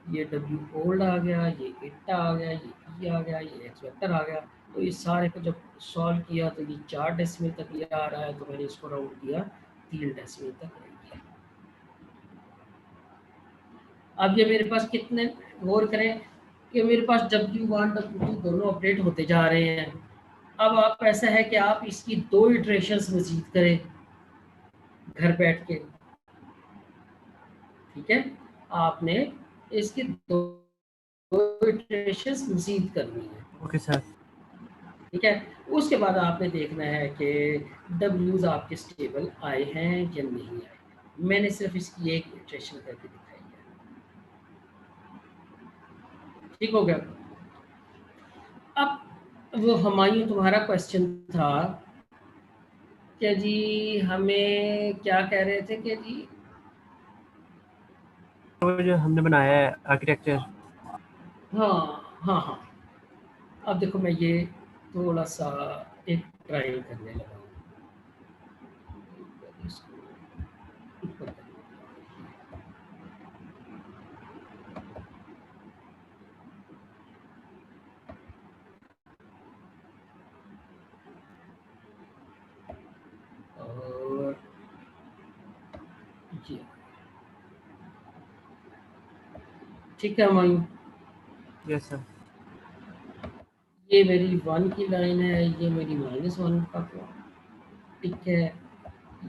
ये W ओल्ड आ गया, ये एटा आ गया, ये ई आ गया, ये एक्स वेक्टर आ गया। तो इस सारे को जब सॉल्व किया तो ये 4 डेसिमल तक ये आ रहा है, तो मैंने इसको राउंड किया 3 डेसिमल तक रह गया। अब ये मेरे पास कितने, गौर करें कि मेरे पास W1 W2 दोनों अपडेट होते जा रहे हैं। अब आप ऐसा है कि आप इसकी 2 इटरेशंस मजीद करें घर बैठ के, ठीक है, आपने इसकी 2 इटरेशंस मजीद करनी है, ओके सर। ठीक है। उसके बाद आपने देखना है कि डब्ल्यूज आपके स्टेबल आए हैं या नहीं आए। मैंने सिर्फ इसकी एक इटरेशन करके दिखाई है, ठीक हो गया। अब वो हुमायूं तुम्हारा क्वेश्चन था क्या जी, हमें क्या कह रहे थे कि जी, वो जो हमने बनाया है आर्किटेक्चर। हाँ हाँ हाँ, अब देखो मैं ये थोड़ा सा एक ट्राई करने लगा हूँ, इसको ऊपर करने लगा। और ये ठीक है हुमायूं, यस सर। ये मेरी 1 की लाइन है, ये मेरी -1 का टिक है,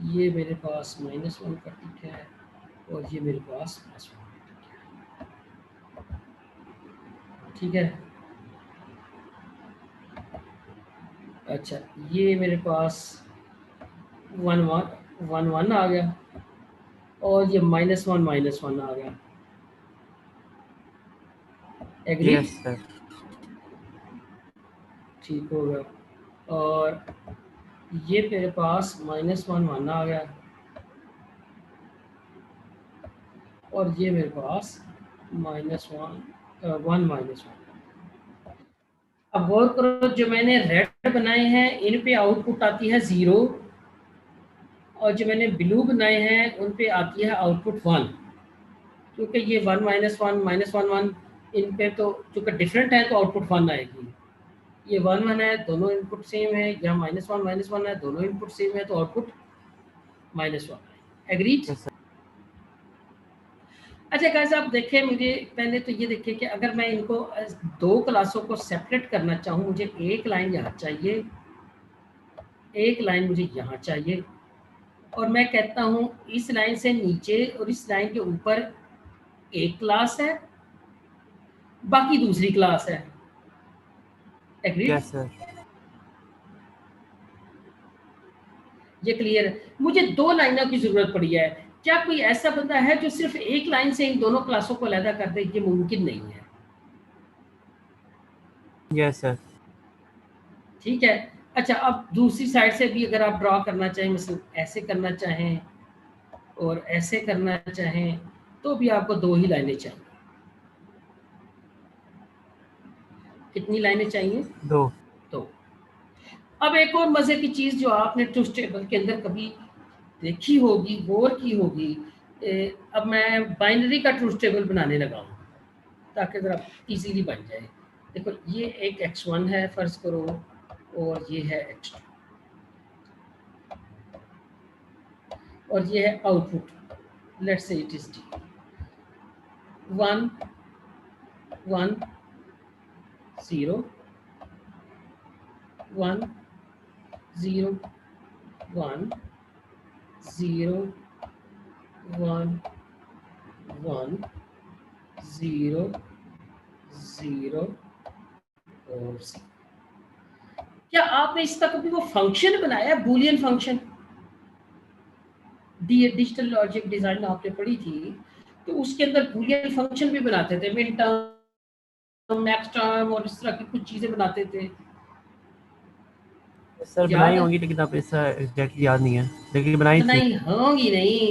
ये मेरे पास -1 का टिक है, और ये मेरे पास +1 का टिक है। ठीक है। अच्छा, ये मेरे पास 1 1 आ गया, और ये -1 आ गया। एग्रीड? Yes sir. ठीक हो गया। और ये मेरे पास -1 आ गया, और ये मेरे पास -1 अब गौर करो, जो मैंने रेड बनाए हैं इन पे आउटपुट आती है 0, और जो मैंने ब्लू बनाए हैं उन पे आती है आउटपुट 1, क्योंकि ये 1 -1 1 इन पे तो चूँकि डिफरेंट है तो आउटपुट 1 आएगी। ये 1 1 है, दोनों इनपुट सेम है, या -1 है, दोनों इनपुट सेम है, तो आउटपुट -1। एग्रीड? Yes sir. अच्छा गाइस, आप देखें, मुझे पहले तो ये देखें कि अगर मैं इनको दो क्लासों को सेपरेट करना चाहूँ, मुझे एक लाइन यहाँ चाहिए, एक लाइन मुझे यहाँ चाहिए, और मैं कहता हूँ इस लाइन से नीचे और इस लाइन के ऊपर एक क्लास है, बाकी दूसरी क्लास है। एग्रीड? Yes sir. ये क्लियर है? मुझे दो लाइनों की जरूरत पड़ी है। क्या कोई ऐसा बंदा है जो सिर्फ एक लाइन से इन दोनों क्लासों को अलग कर दे? ये मुमकिन नहीं है। Yes sir. ठीक है। अच्छा, अब दूसरी साइड से भी अगर आप ड्रॉ करना चाहें, मतलब ऐसे करना चाहें और ऐसे करना चाहें, तो भी आपको दो ही लाइनें चाहिए। कितनी लाइनें चाहिए? 2। तो अब एक और मजे की चीज जो आपने ट्रूथ टेबल के अंदर कभी देखी होगी, गौर की होगी, अब मैं बाइनरी का ट्रूथ टेबल बनाने लगा हूँ ताकि ज़रा इजीली बन जाए। देखो, ये एक x1 है फर्ज करो, और ये है x2, और ये है output, let's say it is d 1 1 0 1 0 1 0 1 1 0 0 और 0। क्या आपने इसका कभी वो फंक्शन बनाया, Boolean function? Digital logic design आपने पढ़ी थी, तो उसके अंदर बूलियन फंक्शन भी बनाते थे, मिन टर्म, मैक्स टर्म, और इस तरह की कुछ चीजें बनाते थे। सर बनाई याद है? होंगी, लेकिन आप ऐसा एग्जैक्टली याद नहीं है, लेकिन बनाई थी। नहीं होंगी नहीं।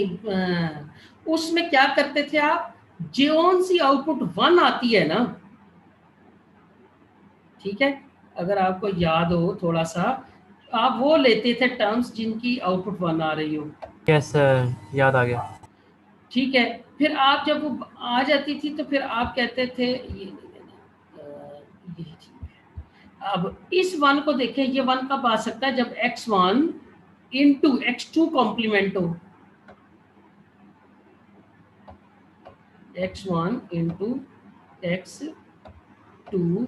उसमें क्या करते थे आप, जोन सी आउटपुट 1 आती है ना, ठीक है, अगर आपको याद हो थोड़ा सा, आप वो लेते थे टर्म्स जिनकी आउटपुट 1 आ रही हो। यस सर, याद आ गया। ठीक है। फिर आप जब वो आ जाती थी तो फिर आप कहते थे ये नहीं देना, ये ठीक है। अब इस 1 को देखें, ये 1 कब आ सकता है? जब x1 इंटू x2 कॉम्प्लीमेंट हो, x1 इंटू x2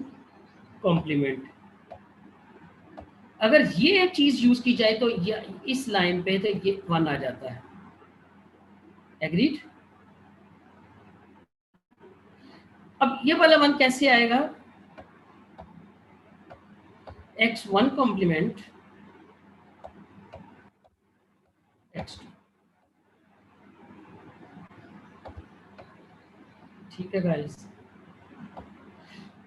कॉम्प्लीमेंट। अगर ये चीज यूज की जाए तो ये इस लाइन पे तो ये 1 आ जाता है। एग्रीड? अब ये वाला 1 कैसे आएगा? x1 complement x2। ठीक है गाइस,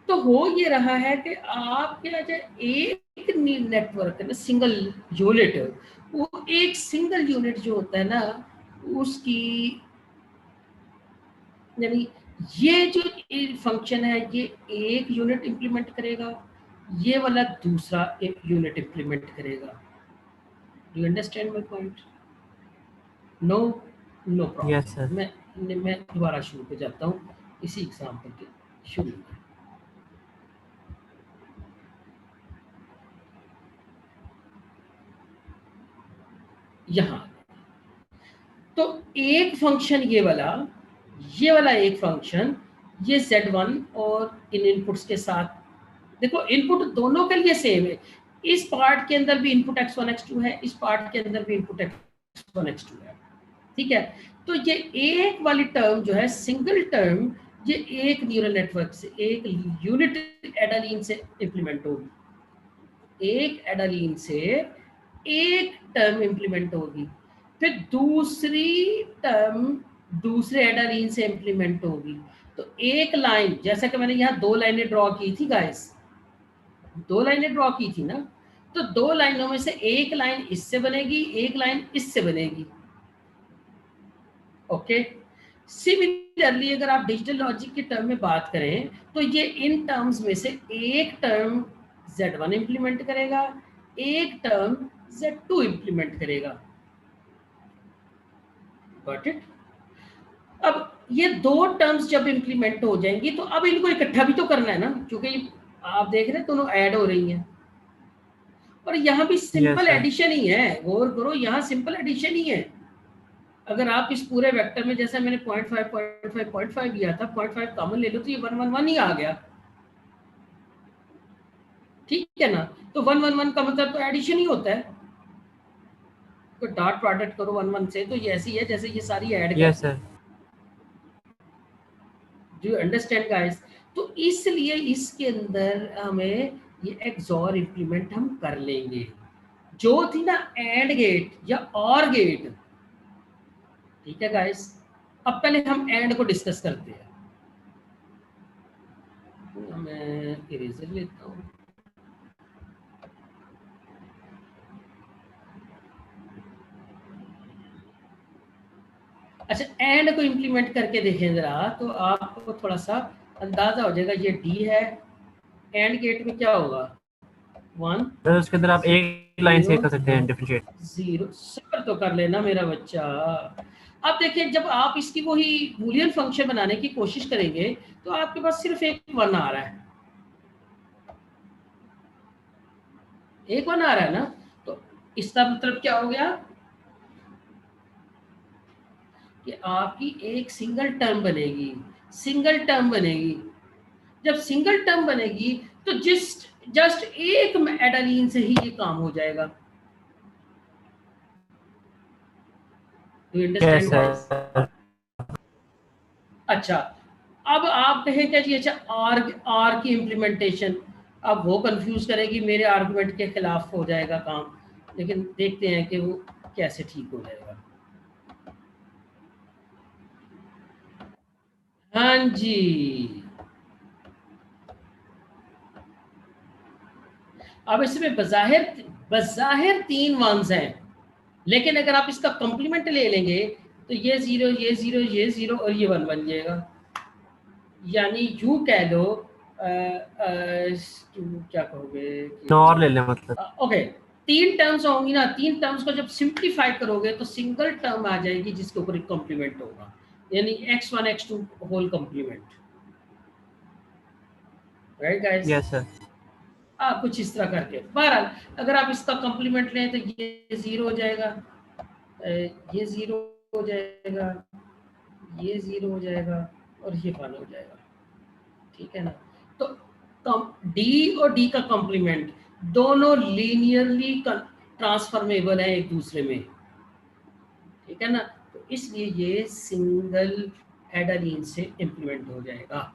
तो हो ये रहा है कि आपके जो एक नेटवर्क है ना, सिंगल यूनिट, वो एक सिंगल यूनिट जो होता है ना, उसकी यानी ये जो फंक्शन है ये एक यूनिट इंप्लीमेंट करेगा, ये वाला दूसरा एक यूनिट इंप्लीमेंट करेगा। Do you understand my point? No? No yes sir. Problem. मैं दोबारा शुरू पे जाता हूँ, इसी एग्जाम्पल के शुरू में। यहाँ तो एक फंक्शन ये वाला एक फंक्शन, ये z1 और इन इनपुट्स के साथ देखो इनपुट दोनों के लिए सेम है, इस पार्ट के अंदर भी इनपुट x1 x2 है, इस पार्ट के अंदर भी इनपुट x1 x2 है, ठीक है। तो ये एक वाली टर्म जो है सिंगल टर्म, ये एक न्यूरल नेटवर्क से एक यूनिट एडालीन से इंप्लीमेंट होगी, एक एडालीन से एक टर्म इंप्लीमेंट होगी, फिर दूसरी टर्म दूसरे एडालीन से इंप्लीमेंट होगी। तो एक लाइन, जैसा कि मैंने यहाँ 2 लाइनें ड्रॉ की थी गाइस, 2 लाइनें ड्रॉ की थी ना, तो 2 लाइनों में से एक लाइन इससे बनेगी, एक लाइन इससे बनेगी, ओके। सिमिलरली अगर आप डिजिटल लॉजिक के टर्म में बात करें तो ये इन टर्म्स में से एक टर्म Z1 इंप्लीमेंट करेगा, एक टर्म Z2 इंप्लीमेंट करेगा, गॉट इट। अब ये 2 टर्म्स जब इंप्लीमेंट हो जाएंगी तो अब इनको इकट्ठा भी तो करना है ना, क्योंकि आप देख रहे हैं दोनों ऐड हो रही हैं, और यहाँ भी सिंपल सर। एडिशन ही है, गौर करो यहाँ सिंपल एडिशन ही है। अगर आप इस पूरे वेक्टर में जैसा मैंने 0.5 0.5 0.5 लिया था, 0.5 कॉमन ले लो तो ये 1 1 1 ही आ गया, ठीक है ना। तो 1 1 1 का मतलब तो एडिशन ही होता है, तो डॉट प्रोडक्ट करो 1 1 से तो ये ऐसी है जैसे ये सारी ऐड यस करती सर। है। Do you understand guys? तो इसलिए इसके अंदर हमें ये एक्सॉर इंप्लीमेंट हम कर लेंगे, जो थी ना एंड गेट या और गेट, ठीक है गाइस। अब पहले हम एंड को डिस्कस करते हैं, मैं इरेजर लेता हूँ। अच्छा, एंड को इंप्लीमेंट करके देखें जरा, तो आपको थोड़ा सा अंदाजा हो जाएगा। ये डी है, एंड गेट में क्या होगा, 1 सर उसके अंदर आप एक लाइन से 0 कर सकते हैं डिफरेंशिएट। 0, सबर तो कर लेना मेरा बच्चा। अब देखिए जब आप इसकी वही बूलियन फंक्शन बनाने की कोशिश करेंगे तो आपके पास सिर्फ एक 1 आ रहा है, एक 1 आ रहा है ना। तो इसका मतलब क्या हो गया कि आपकी एक सिंगल टर्म बनेगी, सिंगल टर्म बनेगी। जब सिंगल टर्म बनेगी तो जस्ट एक एडालीन से ही ये काम हो जाएगा। Do you yes understand guys? Sir. अच्छा, अब आप कहें क्या जी, अच्छा आर की इम्प्लीमेंटेशन, अब वो कंफ्यूज करेगी, मेरे आर्गुमेंट के खिलाफ हो जाएगा काम, लेकिन देखते हैं कि वो कैसे ठीक हो जाएगा। हाँ जी, अब इसमें बज़ाहिर बज़ाहिर 3 वंस हैं, लेकिन अगर आप इसका कॉम्प्लीमेंट ले लेंगे तो ये 0 ये 0 ये 0 और ये 1 बन जाएगा। यानी यूं कह लो क्या कहोगे नो और ले कि लें मतलब। ओके, 3 टर्म्स होंगी ना, 3 टर्म्स को जब सिंप्लीफाई करोगे तो सिंगल टर्म आ जाएगी जिसके ऊपर एक कॉम्प्लीमेंट होगा, यानी x1 x2 whole complement, right guys. Yes sir. कुछ इस तरह करके, बहरहाल अगर आप इसका कॉम्प्लीमेंट लें तो ये 0 हो जाएगा, ये 0 हो जाएगा, ये 0 हो जाएगा और ये 1 हो जाएगा, ठीक है ना। तो डी और डी का कॉम्प्लीमेंट दोनों लीनियरली ट्रांसफॉर्मेबल है एक दूसरे में, ठीक है ना। तो इसलिए ये सिंगल एडालीन से इंप्लीमेंट हो जाएगा,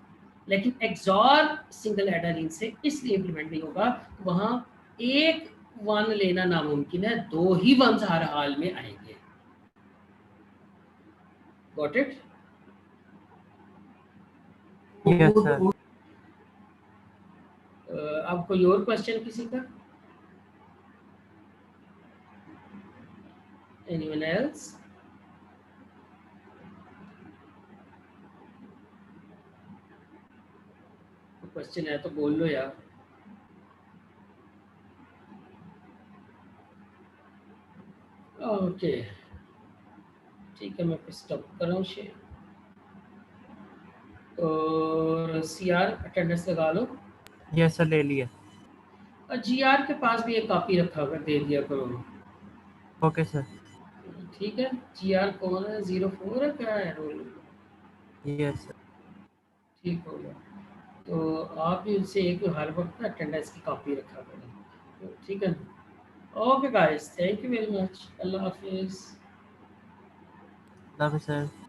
लेकिन एक्सॉर सिंगल एडालीन से इसलिए इंप्लीमेंट नहीं होगा, वहां एक 1 लेना नामुमकिन है, 2 ही 1 हर हाल में आएंगे, गॉट इट। Yes sir. अब कोई और क्वेश्चन किसी का, एनीवन एल्स? क्वेश्चन है तो बोल लो यार। ओके, ठीक है, मैं स्टॉप कर रहा हूँ शेयर, और सीआर अटेंडेंस लगा लो, यस सर ले लिया। और जीआर के पास भी एक कॉपी रखा कर दे दिया करो, ओके सर। ठीक है। जीआर कौन है, 04 है क्या है रोल? Yes sir. ठीक हो गया, तो आप भी उनसे एक हर वक्त ना अटेंडेंस की कॉपी रखा करें। तो ठीक है ना? Okay guys, thank you very much. अल्लाह हाफिज़। अल्लाह हाफ़िज़ सर।